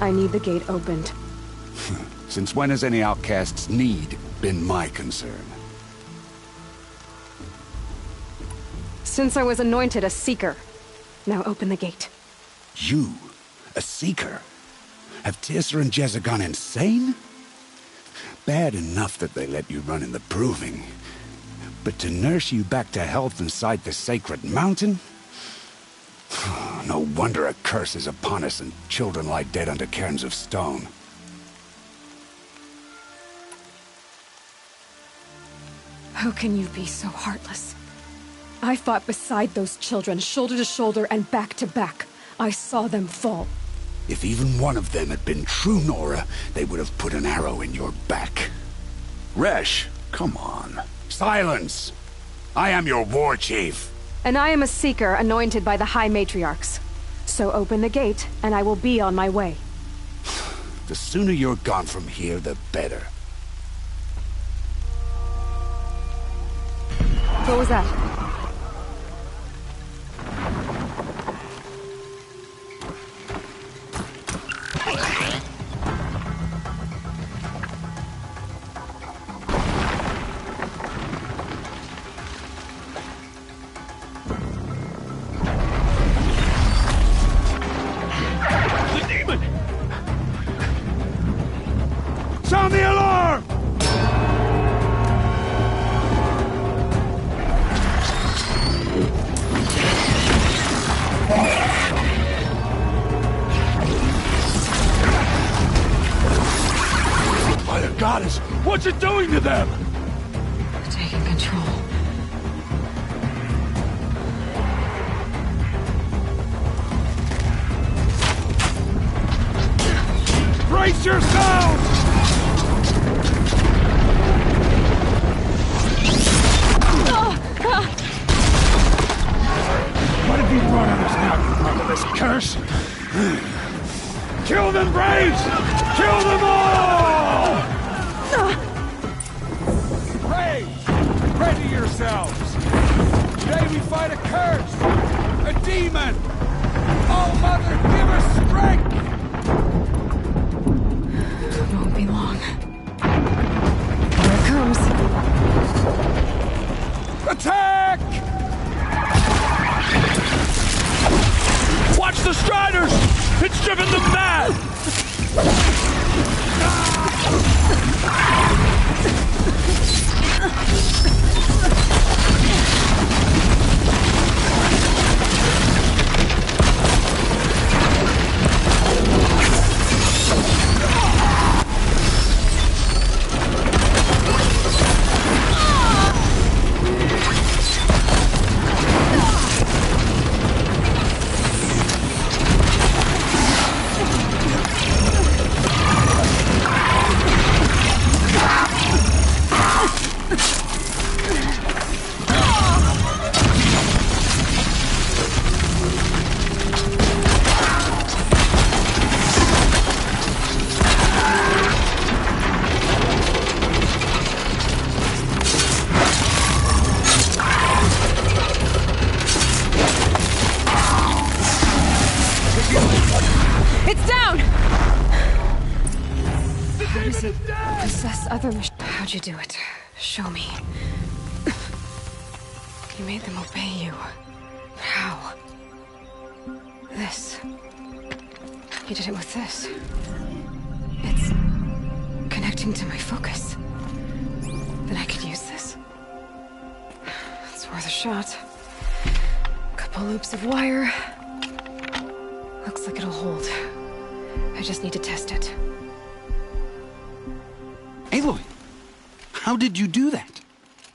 I need the gate opened. Since when has any outcast's need been my concern? Since I was anointed a Seeker. Now open the gate. You? A Seeker? Have Tirsa and Jezza gone insane? Bad enough that they let you run in the Proving. But to nurse you back to health inside the sacred mountain? No wonder a curse is upon us and children lie dead under cairns of stone. How can you be so heartless? I fought beside those children, shoulder to shoulder and back to back. I saw them fall. If even one of them had been true Nora, they would have put an arrow in your back. Resh, come on. Silence! I am your war chief. And I am a Seeker anointed by the High Matriarchs. So open the gate, and I will be on my way. The sooner you're gone from here, the better. What was that? Sound the alarm! By the goddess, what's it doing to them? Taking control. Brace yourselves! What have you brought on us now, you motherless curse? Kill them, Braves! Kill them all! Braves, ready yourselves! Today we fight a curse! A demon! Oh, Mother, give us strength! It won't be long. Here it comes. Attack! Watch the Striders! It's driven them mad! It's down! How does it possess other machines? How'd you do it? Show me. You made them obey you. How? This. You did it with this. It's connecting to my focus. Then I could use this. It's worth a shot. Couple loops of wire. Looks like it'll hold. I just need to test it. Aloy, how did you do that?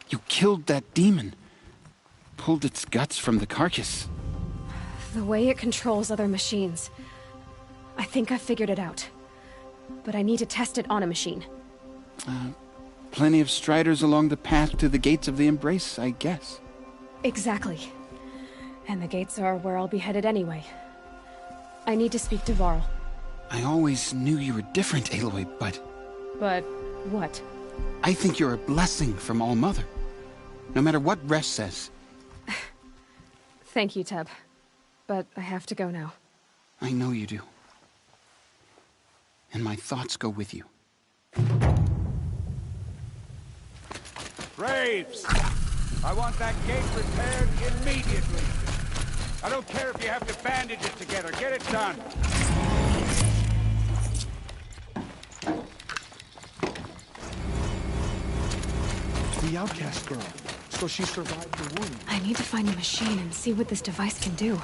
You killed that demon. Pulled its guts from the carcass. The way it controls other machines. I think I figured it out. But I need to test it on a machine. Plenty of striders along the path to the gates of the Embrace, I guess. Exactly. And the gates are where I'll be headed anyway. I need to speak to Varl. I always knew you were different, Aloy, but... But what? I think you're a blessing from All-Mother. No matter what Resh says. Thank you, Teb. But I have to go now. I know you do. and my thoughts go with you. Graves! I want that gate repaired immediately. I don't care if you have to bandage it together. Get it done. The outcast girl. So she survived the wound. I need to find the machine and see what this device can do.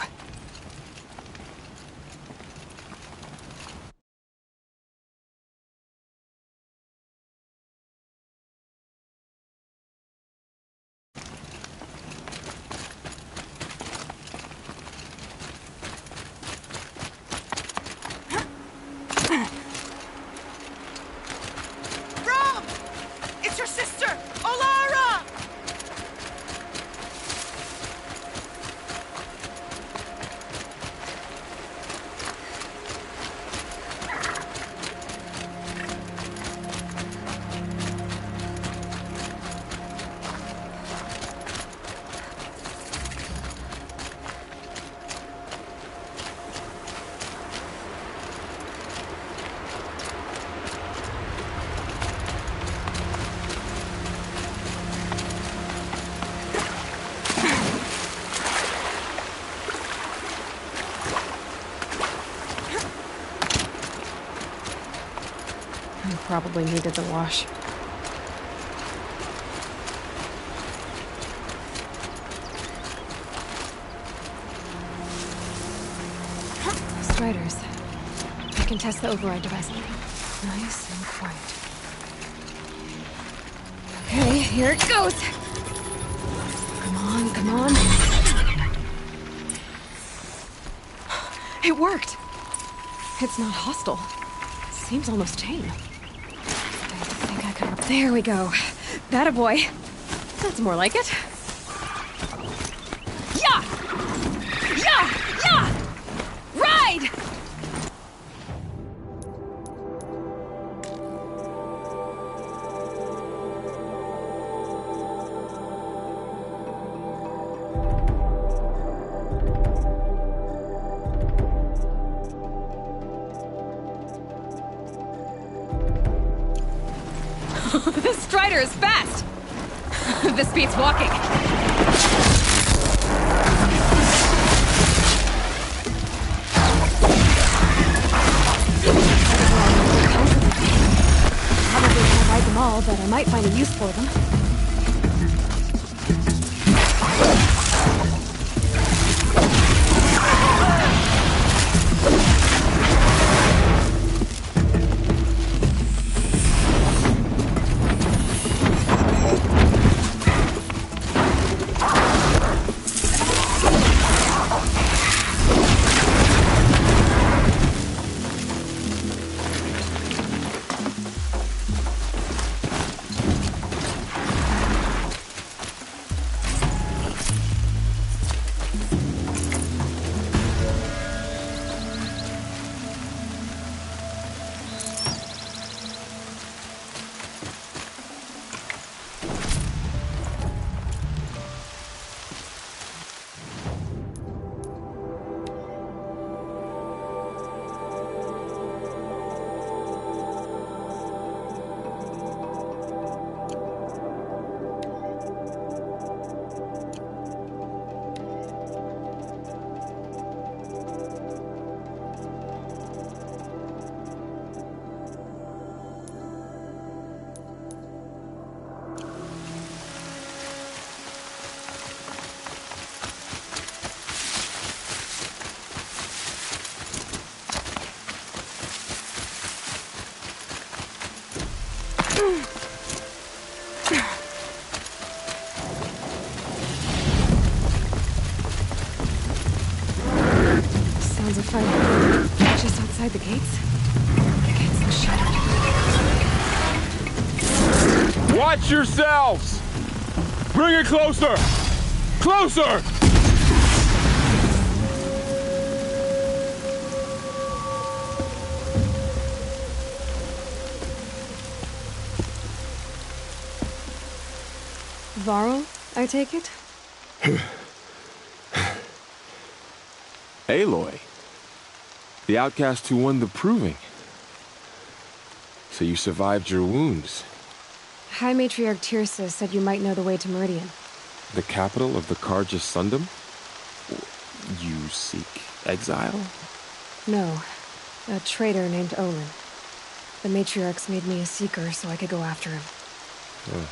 Rob! It's your sister, Olara! Probably needed the wash. Striders. I can test the override device. Nice and quiet. Okay, here it goes! Come on, come on. It worked! It's not hostile. Seems almost tame. There we go. That a boy. That's more like it. Yeah! Yeah! Yeah! Ride! This Strider is fast! This beats walking. Probably can't ride them all, but I might find a use for them. Sounds of fighting. Just outside the gates. The gates look shattered. Watch yourselves! Bring it closer! Closer! Varl, I take it? Aloy. The outcast who won the proving. So you survived your wounds. High Matriarch Tirsa said you might know the way to Meridian. The capital of the Carja Sundom? You seek exile? No. A traitor named Olin. The Matriarchs made me a seeker so I could go after him. Oh.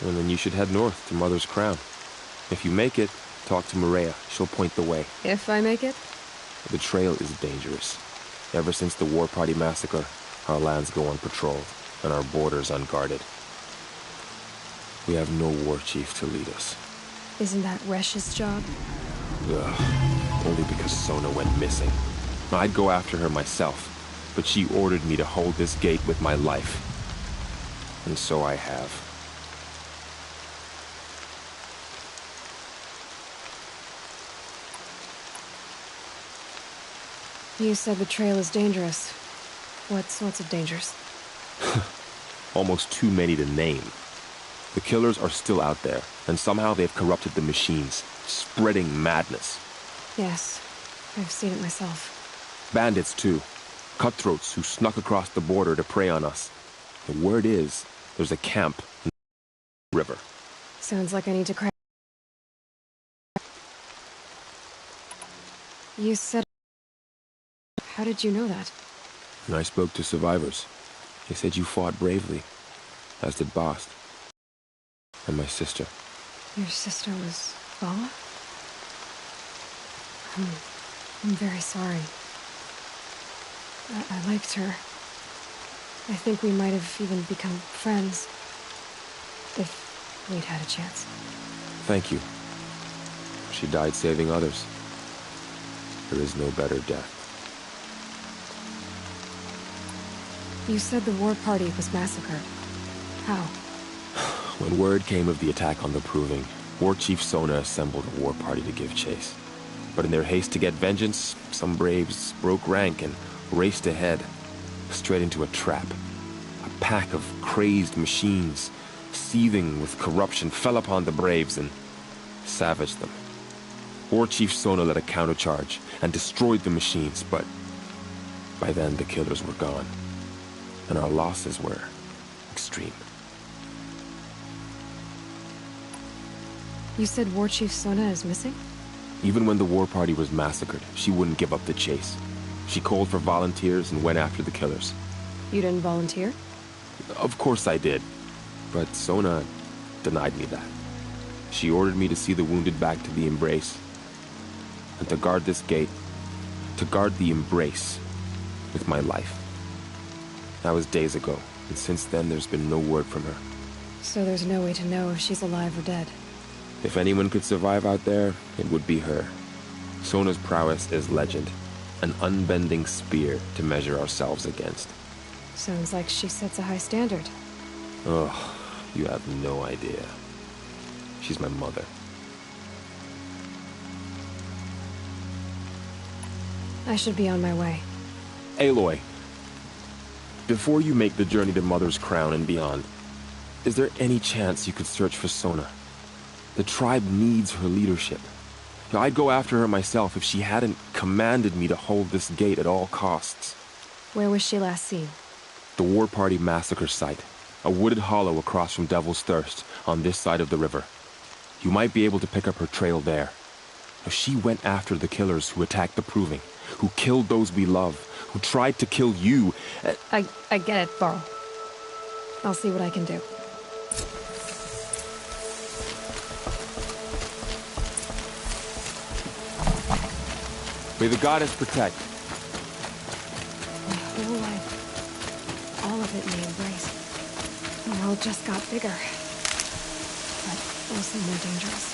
Well, then you should head north to Mother's Crown. If you make it, talk to Maria. She'll point the way. If I make it? The trail is dangerous. Ever since the War Party massacre, our lands go unpatrolled, and our borders unguarded. We have no war chief to lead us. Isn't that Resh's job? Ugh. Only because Sona went missing. I'd go after her myself, but she ordered me to hold this gate with my life. And so I have. You said the trail is dangerous. What sorts of dangers? Almost too many to name. The killers are still out there, and somehow they've corrupted the machines, spreading madness. Yes, I've seen it myself. Bandits, too. Cutthroats who snuck across the border to prey on us. The word is, there's a camp in the river. Sounds like I need to crack. You said... How did you know that? And I spoke to survivors. They said you fought bravely, as did Bast. And my sister. Your sister was Vala? I'm very sorry. I liked her. I think we might have even become friends. If we'd had a chance. Thank you. She died saving others. There is no better death. You said the war party was massacred. How? When word came of the attack on the Proving, War Chief Sona assembled a war party to give chase. But in their haste to get vengeance, some braves broke rank and raced ahead, straight into a trap. A pack of crazed machines, seething with corruption, fell upon the braves and savaged them. War Chief Sona led a countercharge and destroyed the machines, but by then the killers were gone, and our losses were extreme. You said War Chief Sona is missing? Even when the war party was massacred, she wouldn't give up the chase. She called for volunteers and went after the killers. You didn't volunteer? Of course I did, but Sona denied me that. She ordered me to see the wounded back to the Embrace, and to guard this gate, to guard the Embrace with my life. That was days ago, and since then there's been no word from her. So there's no way to know if she's alive or dead. If anyone could survive out there, it would be her. Sona's prowess is legend, an unbending spear to measure ourselves against. Sounds like she sets a high standard. Oh, you have no idea. She's my mother. I should be on my way. Aloy, before you make the journey to Mother's Crown and beyond, is there any chance you could search for Sona? The tribe needs her leadership. I'd go after her myself if she hadn't commanded me to hold this gate at all costs. Where was she last seen? The War Party massacre site. A wooded hollow across from Devil's Thirst, on this side of the river. You might be able to pick up her trail there. She went after the killers who attacked the Proving, who killed those we love, who tried to kill you. I get it, Varl. I'll see what I can do. May the goddess protect. My whole life, all of it in the Embrace. The world just got bigger, but also more dangerous.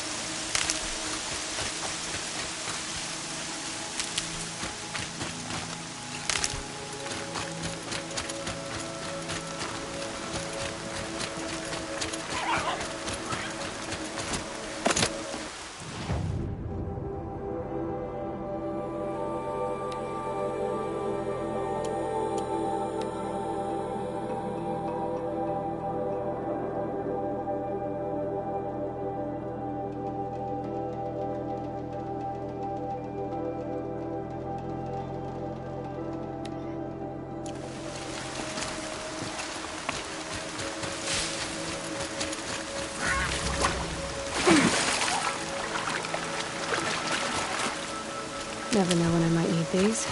never know when I might need these.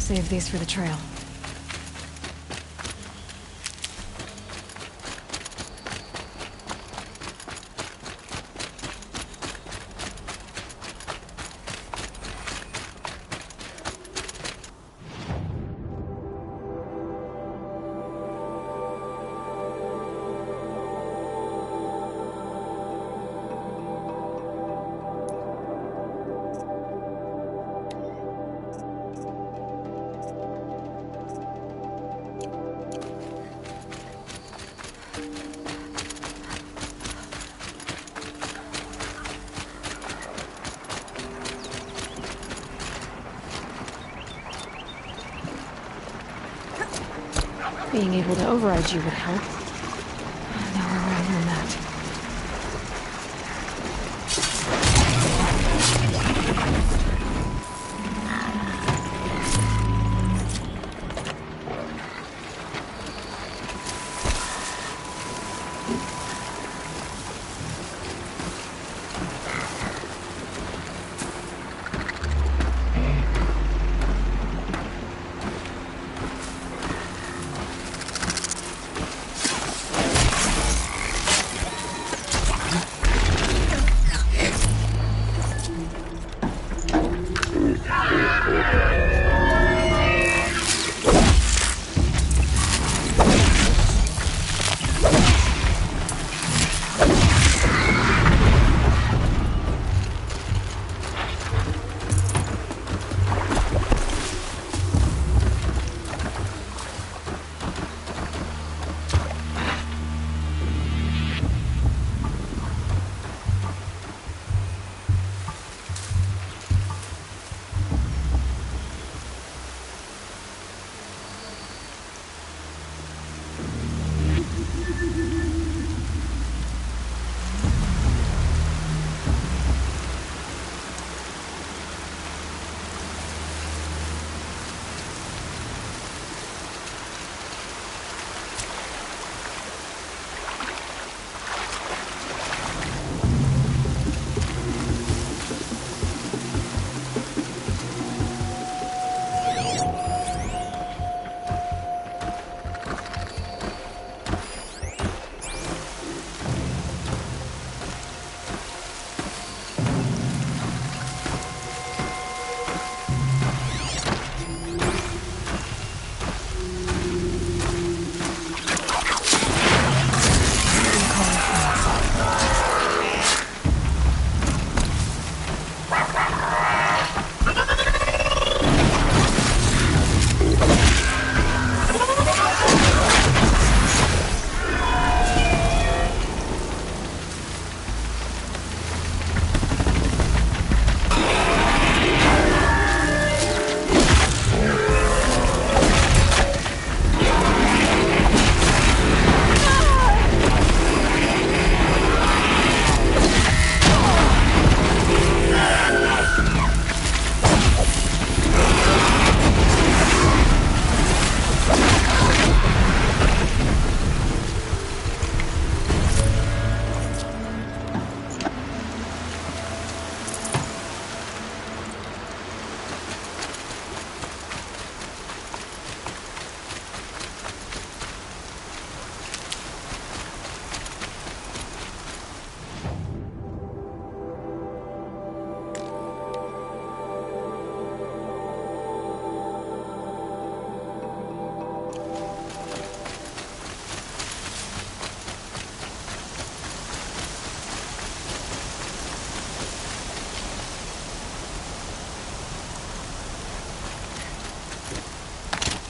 Save these for the trail. Being able to override you would help. Now where would I learn that?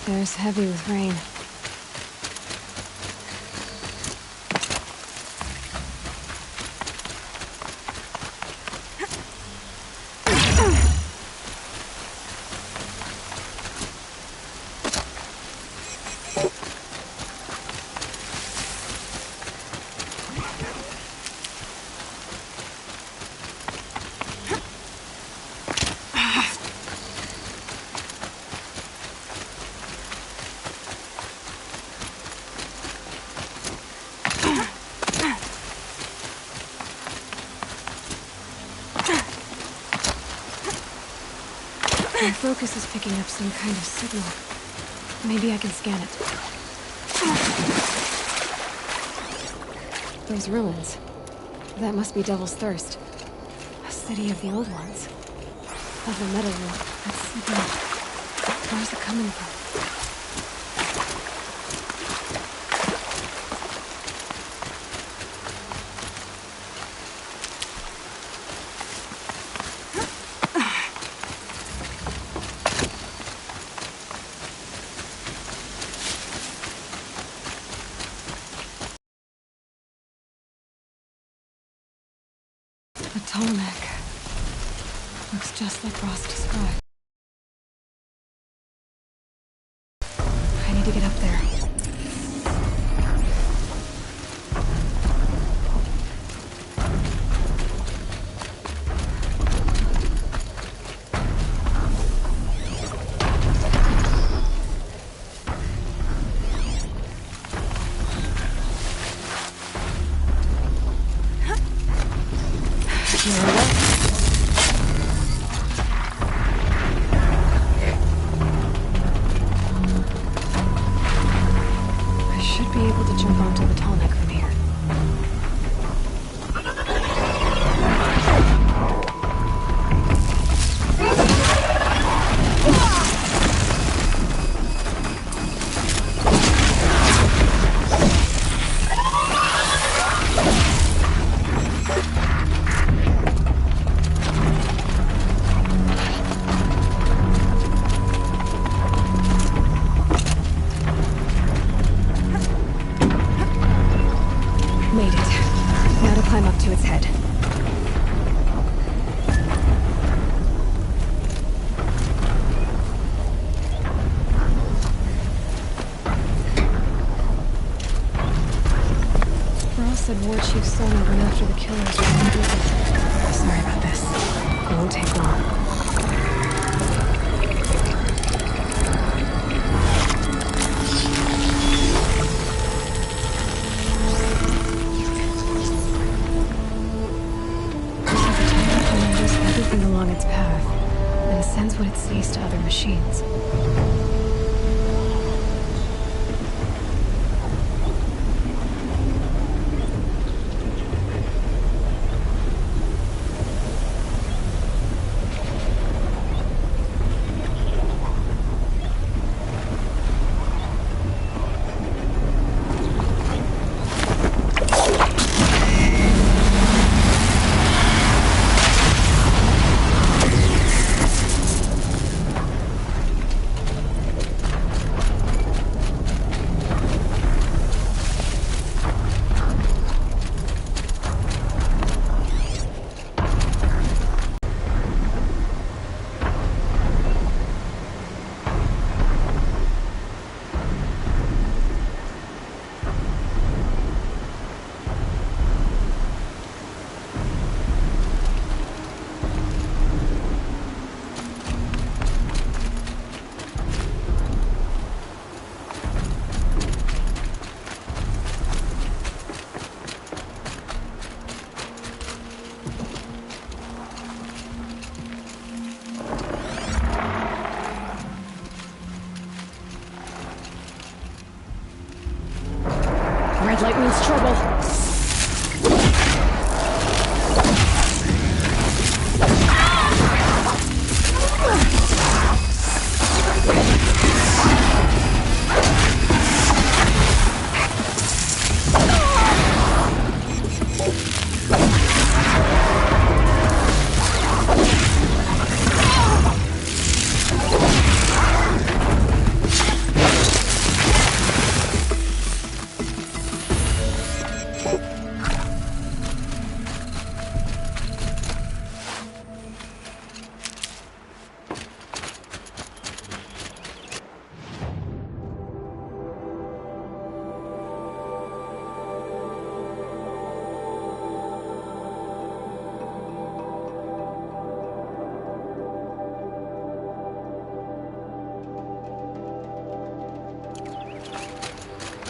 There's heavy with rain. My focus is picking up some kind of signal. Maybe I can scan it. Those ruins. That must be Devil's Thirst. A city of the old ones. Of the metal world that's sleeping. Where's it coming from? The Tolmec. Looks just like Ross described. I need to get up there. I should be able to jump onto the Tolmec from here. Made it. Now to climb up to its head. Ross said War Chief Sona went after the killers with unedited. Sorry about this. It won't take long. Everything along its path, and sends what it sees to other machines.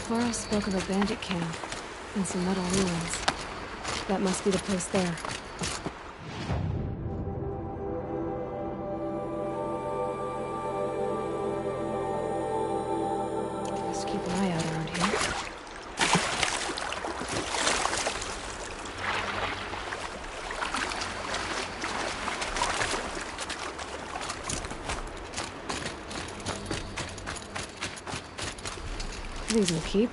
Varl spoke of a bandit camp and some metal ruins. That must be the place there. Let's keep an eye out around here. These will keep.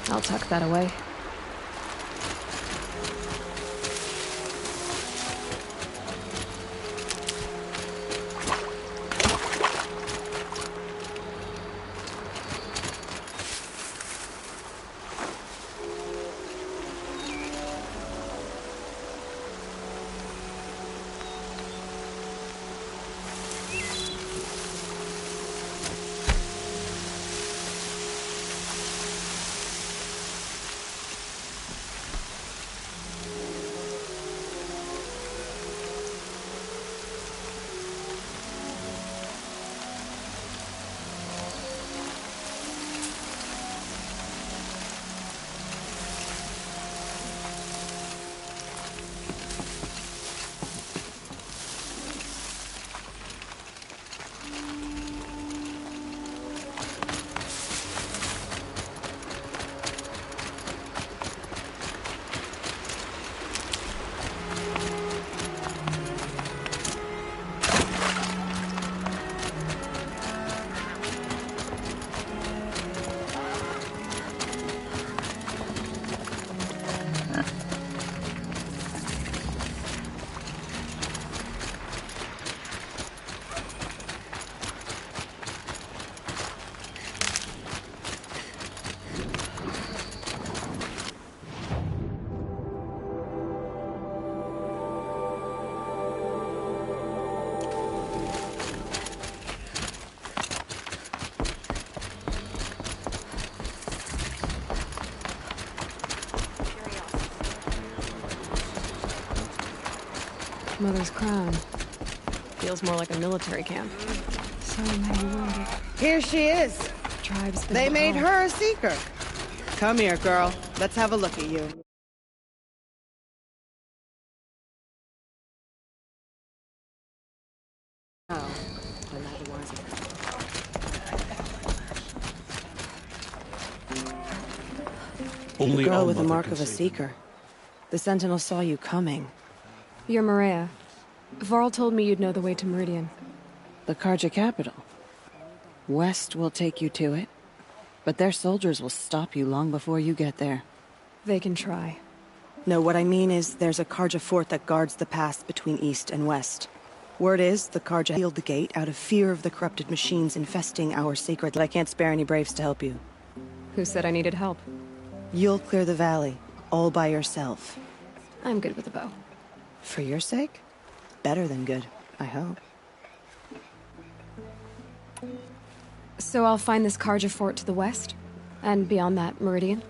I'll tuck that away. Mother's crown. Feels more like a military camp. So many wounded. Here she is. Tribes. They made her a seeker. Come here, girl. Let's have a look at you. Oh, The girl with the mark of a seeker. The Sentinel saw you coming. You're Maria. Varl told me you'd know the way to Meridian. The Carja capital. West will take you to it, but their soldiers will stop you long before you get there. They can try. No, what I mean is there's a Carja fort that guards the pass between East and West. Word is, the Carja sealed the gate out of fear of the corrupted machines infesting our sacred. I can't spare any braves to help you. Who said I needed help? You'll clear the valley, all by yourself. I'm good with a bow. For your sake? Better than good, I hope. So I'll find this Carja fort to the west? And beyond that, Meridian?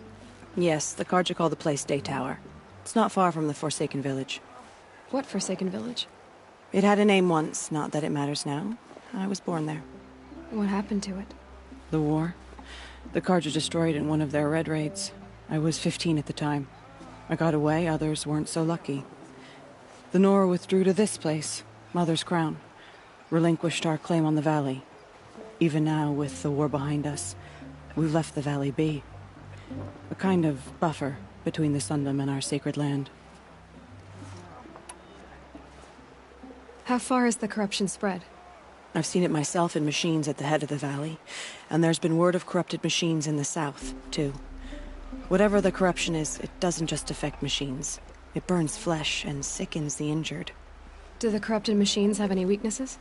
Yes, the Carja call the place Day Tower. It's not far from the Forsaken Village. What Forsaken Village? It had a name once, not that it matters now. I was born there. What happened to it? The war. The Carja destroyed in one of their red raids. I was 15 at the time. I got away, others weren't so lucky. The Nora withdrew to this place, Mother's Crown. Relinquished our claim on the valley. Even now, with the war behind us, we've left the valley be. A kind of buffer between the Sundom and our sacred land. How far has the corruption spread? I've seen it myself in machines at the head of the valley, and there's been word of corrupted machines in the south, too. Whatever the corruption is, it doesn't just affect machines. It burns flesh and sickens the injured. Do the corrupted machines have any weaknesses?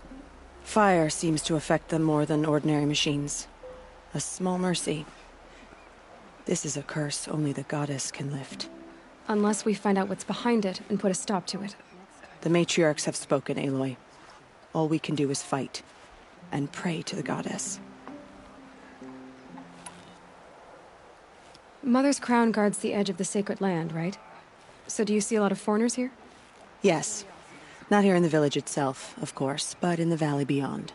Fire seems to affect them more than ordinary machines. A small mercy. This is a curse only the goddess can lift. Unless we find out what's behind it and put a stop to it. The matriarchs have spoken, Aloy. All we can do is fight, and pray to the goddess. Mother's crown guards the edge of the sacred land, right? So do you see a lot of foreigners here? Yes. Not here in the village itself, of course, but in the valley beyond.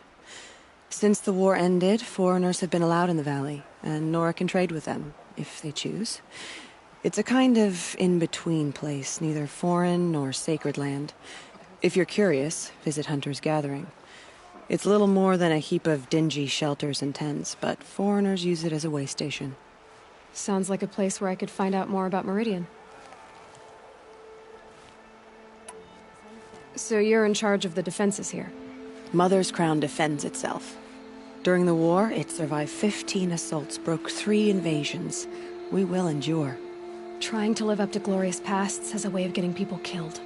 Since the war ended, foreigners have been allowed in the valley, and Nora can trade with them, if they choose. It's a kind of in-between place, neither foreign nor sacred land. If you're curious, visit Hunter's Gathering. It's little more than a heap of dingy shelters and tents, but foreigners use it as a way station. Sounds like a place where I could find out more about Meridian. So you're in charge of the defenses here? Mother's crown defends itself. During the war, it survived 15 assaults, broke 3 invasions. We will endure. Trying to live up to glorious pasts has a way of getting people killed.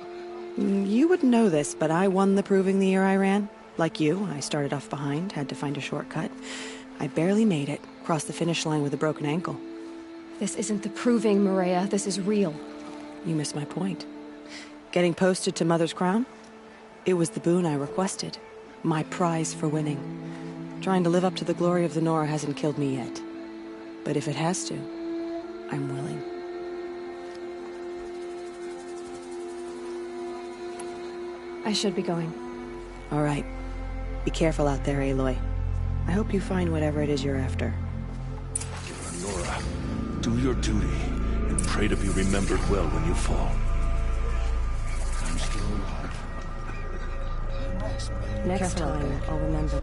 You wouldn't know this, but I won the proving the year I ran. Like you, I started off behind, had to find a shortcut. I barely made it, crossed the finish line with a broken ankle. This isn't the proving, Maria. This is real. You missed my point. Getting posted to Mother's crown? It was the boon I requested. My prize for winning. Trying to live up to the glory of the Nora hasn't killed me yet. But if it has to, I'm willing. I should be going. All right. Be careful out there, Aloy. I hope you find whatever it is you're after. Nora, do your duty and pray to be remembered well when you fall. I'm still alive. Next time, I'll remember.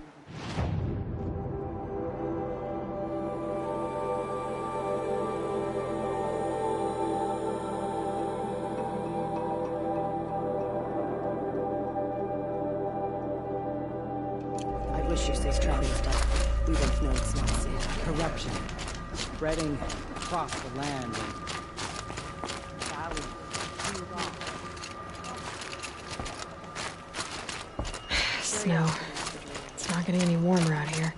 I wish you said travel stuff. We both know it's not safe. Corruption. Spreading across the land and valley. Snow. It's not getting any warmer out here.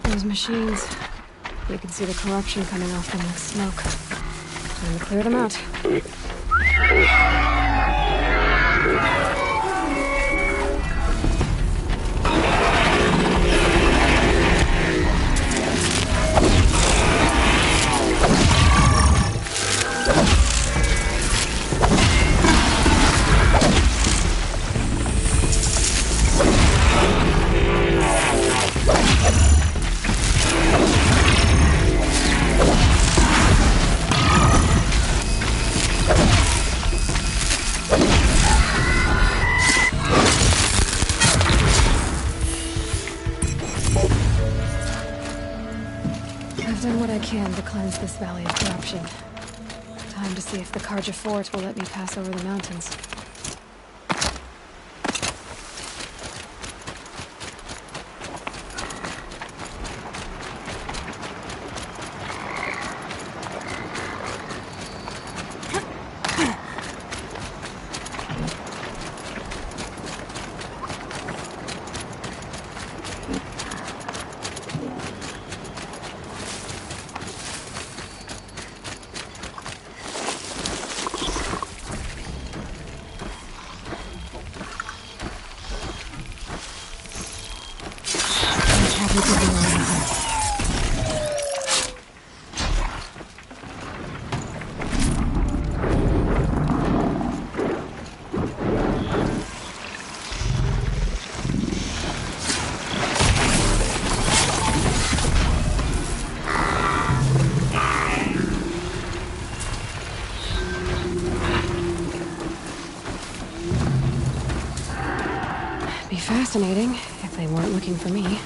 Those machines. You can see the corruption coming off them like smoke. Time to clear them out. I've done what I can to cleanse this valley of corruption. Time to see if the Karja Fort will let me pass over the mountains. Be fascinating if they weren't looking for me.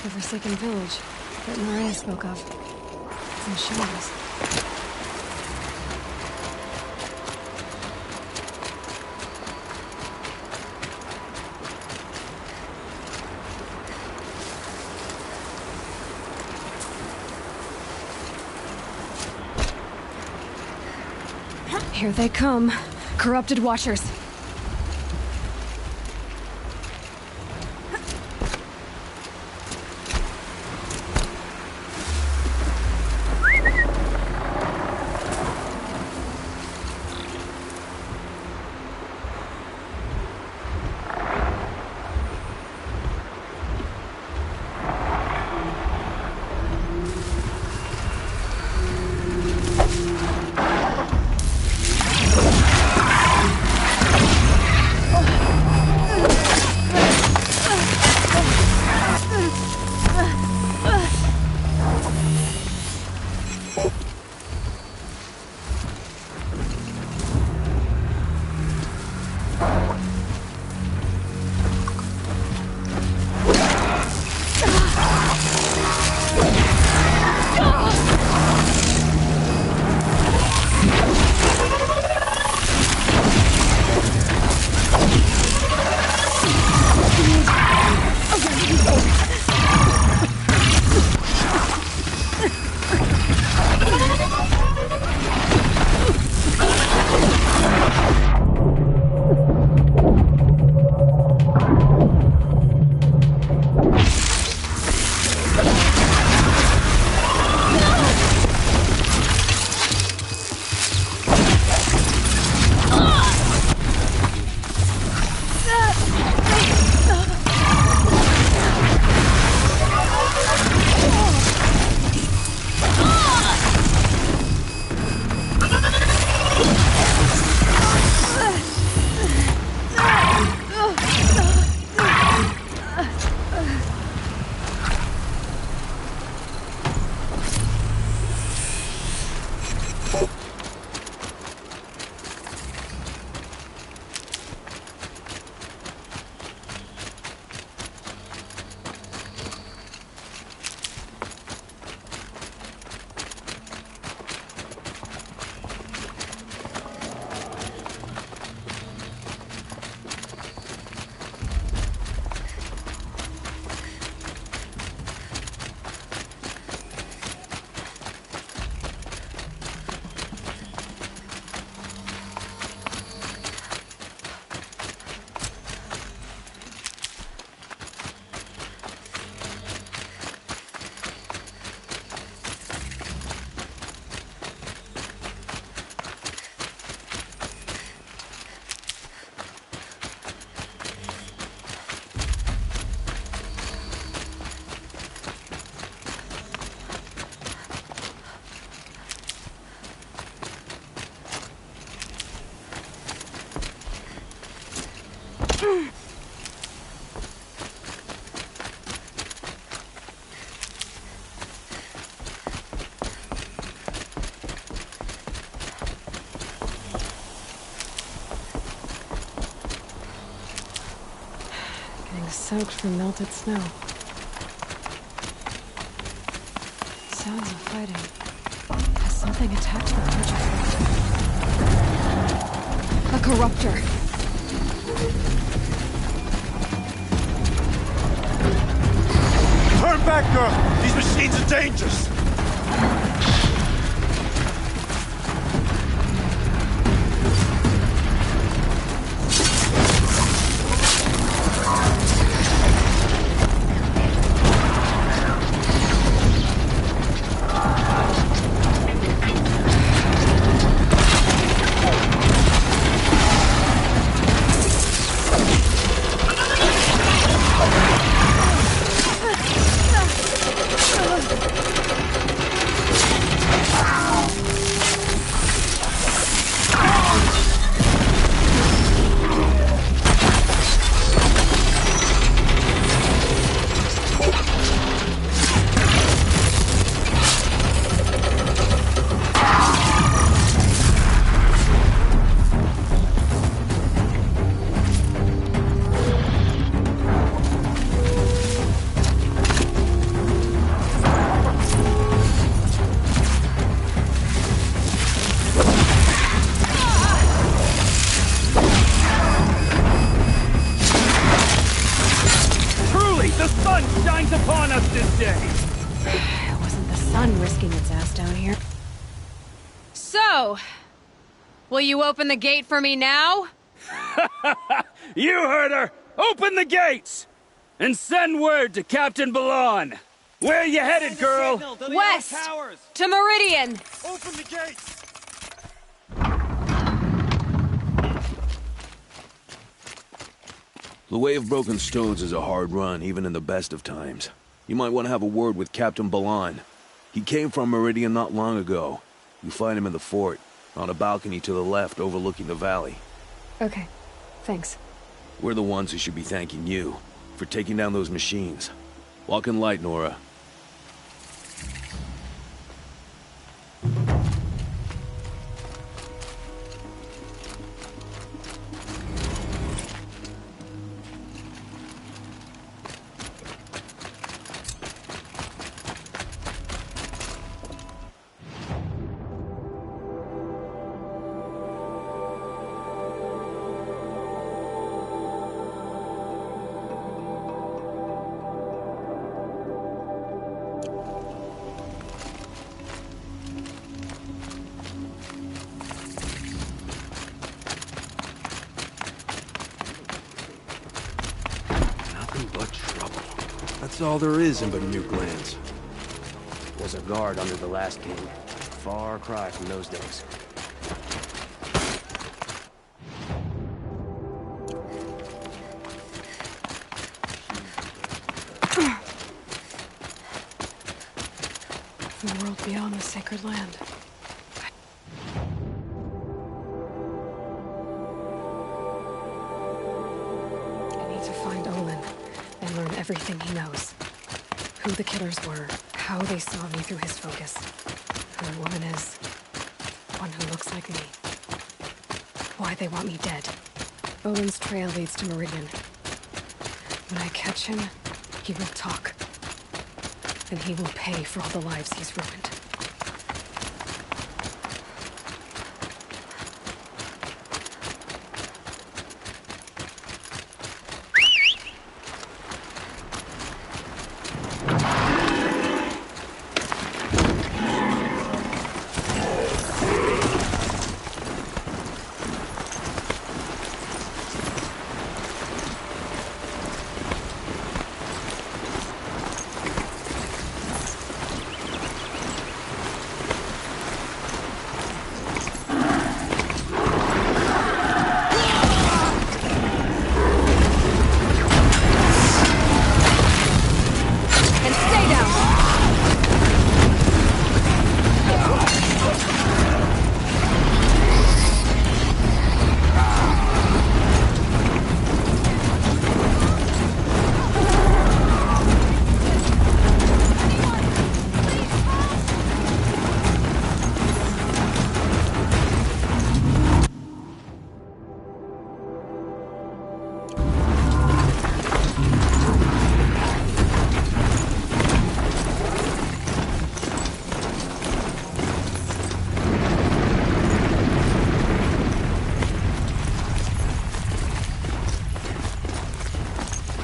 The forsaken village that Maria spoke of. It's in shambles. Here they come. Corrupted Watchers. Soaked from melted snow. Sounds of fighting. Has something attacked the project? A corruptor. Turn back, girl! These machines are dangerous! Will you open the gate for me now? You heard her! Open the gates! And send word to Captain Balon! Where you headed, girl? West! To Meridian! Open the gates! The Way of Broken Stones is a hard run, even in the best of times. You might want to have a word with Captain Balon. He came from Meridian not long ago. You find him in the fort, on a balcony to the left overlooking the valley. Okay, thanks. We're the ones who should be thanking you for taking down those machines. Walk in light, Nora. But trouble. That's all there is in Bermuda lands. Was a guard under the last king. Far cry from those days. The world beyond the sacred land. I need to find Olin and learn everything he knows. Who the killers were, how they saw me through his focus, who the woman is, one who looks like me, why they want me dead. Olin's trail leads to Meridian. When I catch him, he will talk. And he will pay for all the lives he's ruined.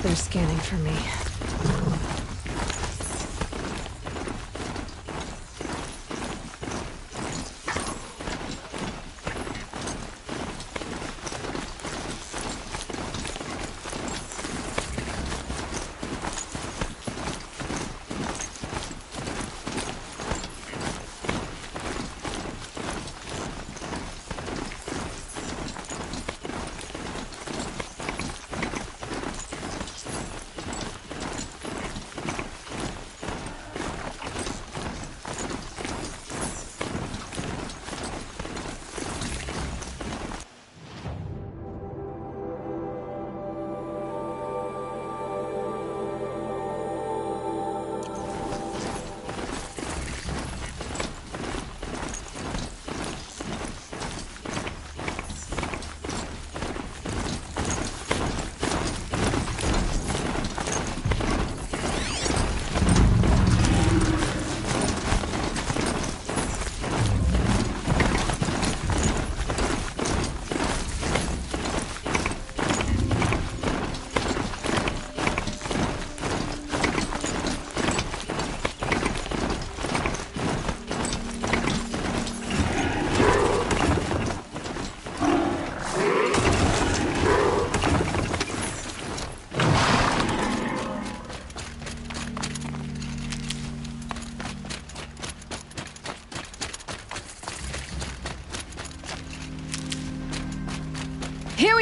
They're scanning for me.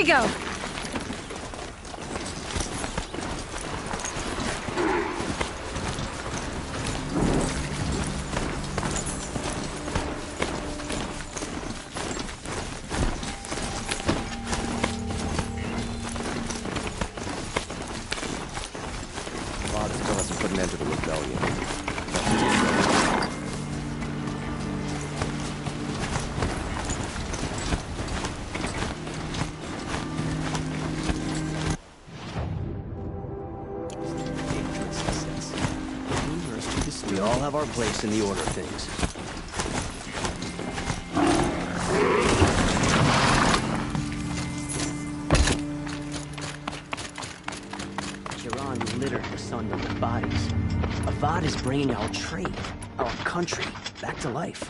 we go! Father still hasn't put an end to the rebellion. We all have our place in the order of things. Kiran littered the sun with bodies. Avad is bringing our trade, our country, back to life.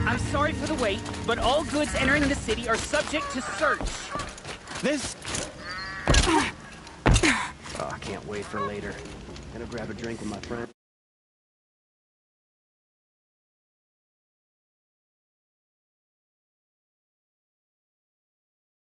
I'm sorry for the wait, but all goods entering the city are subject to search. This... Oh, I can't wait for later. Gonna grab a drink with my friend.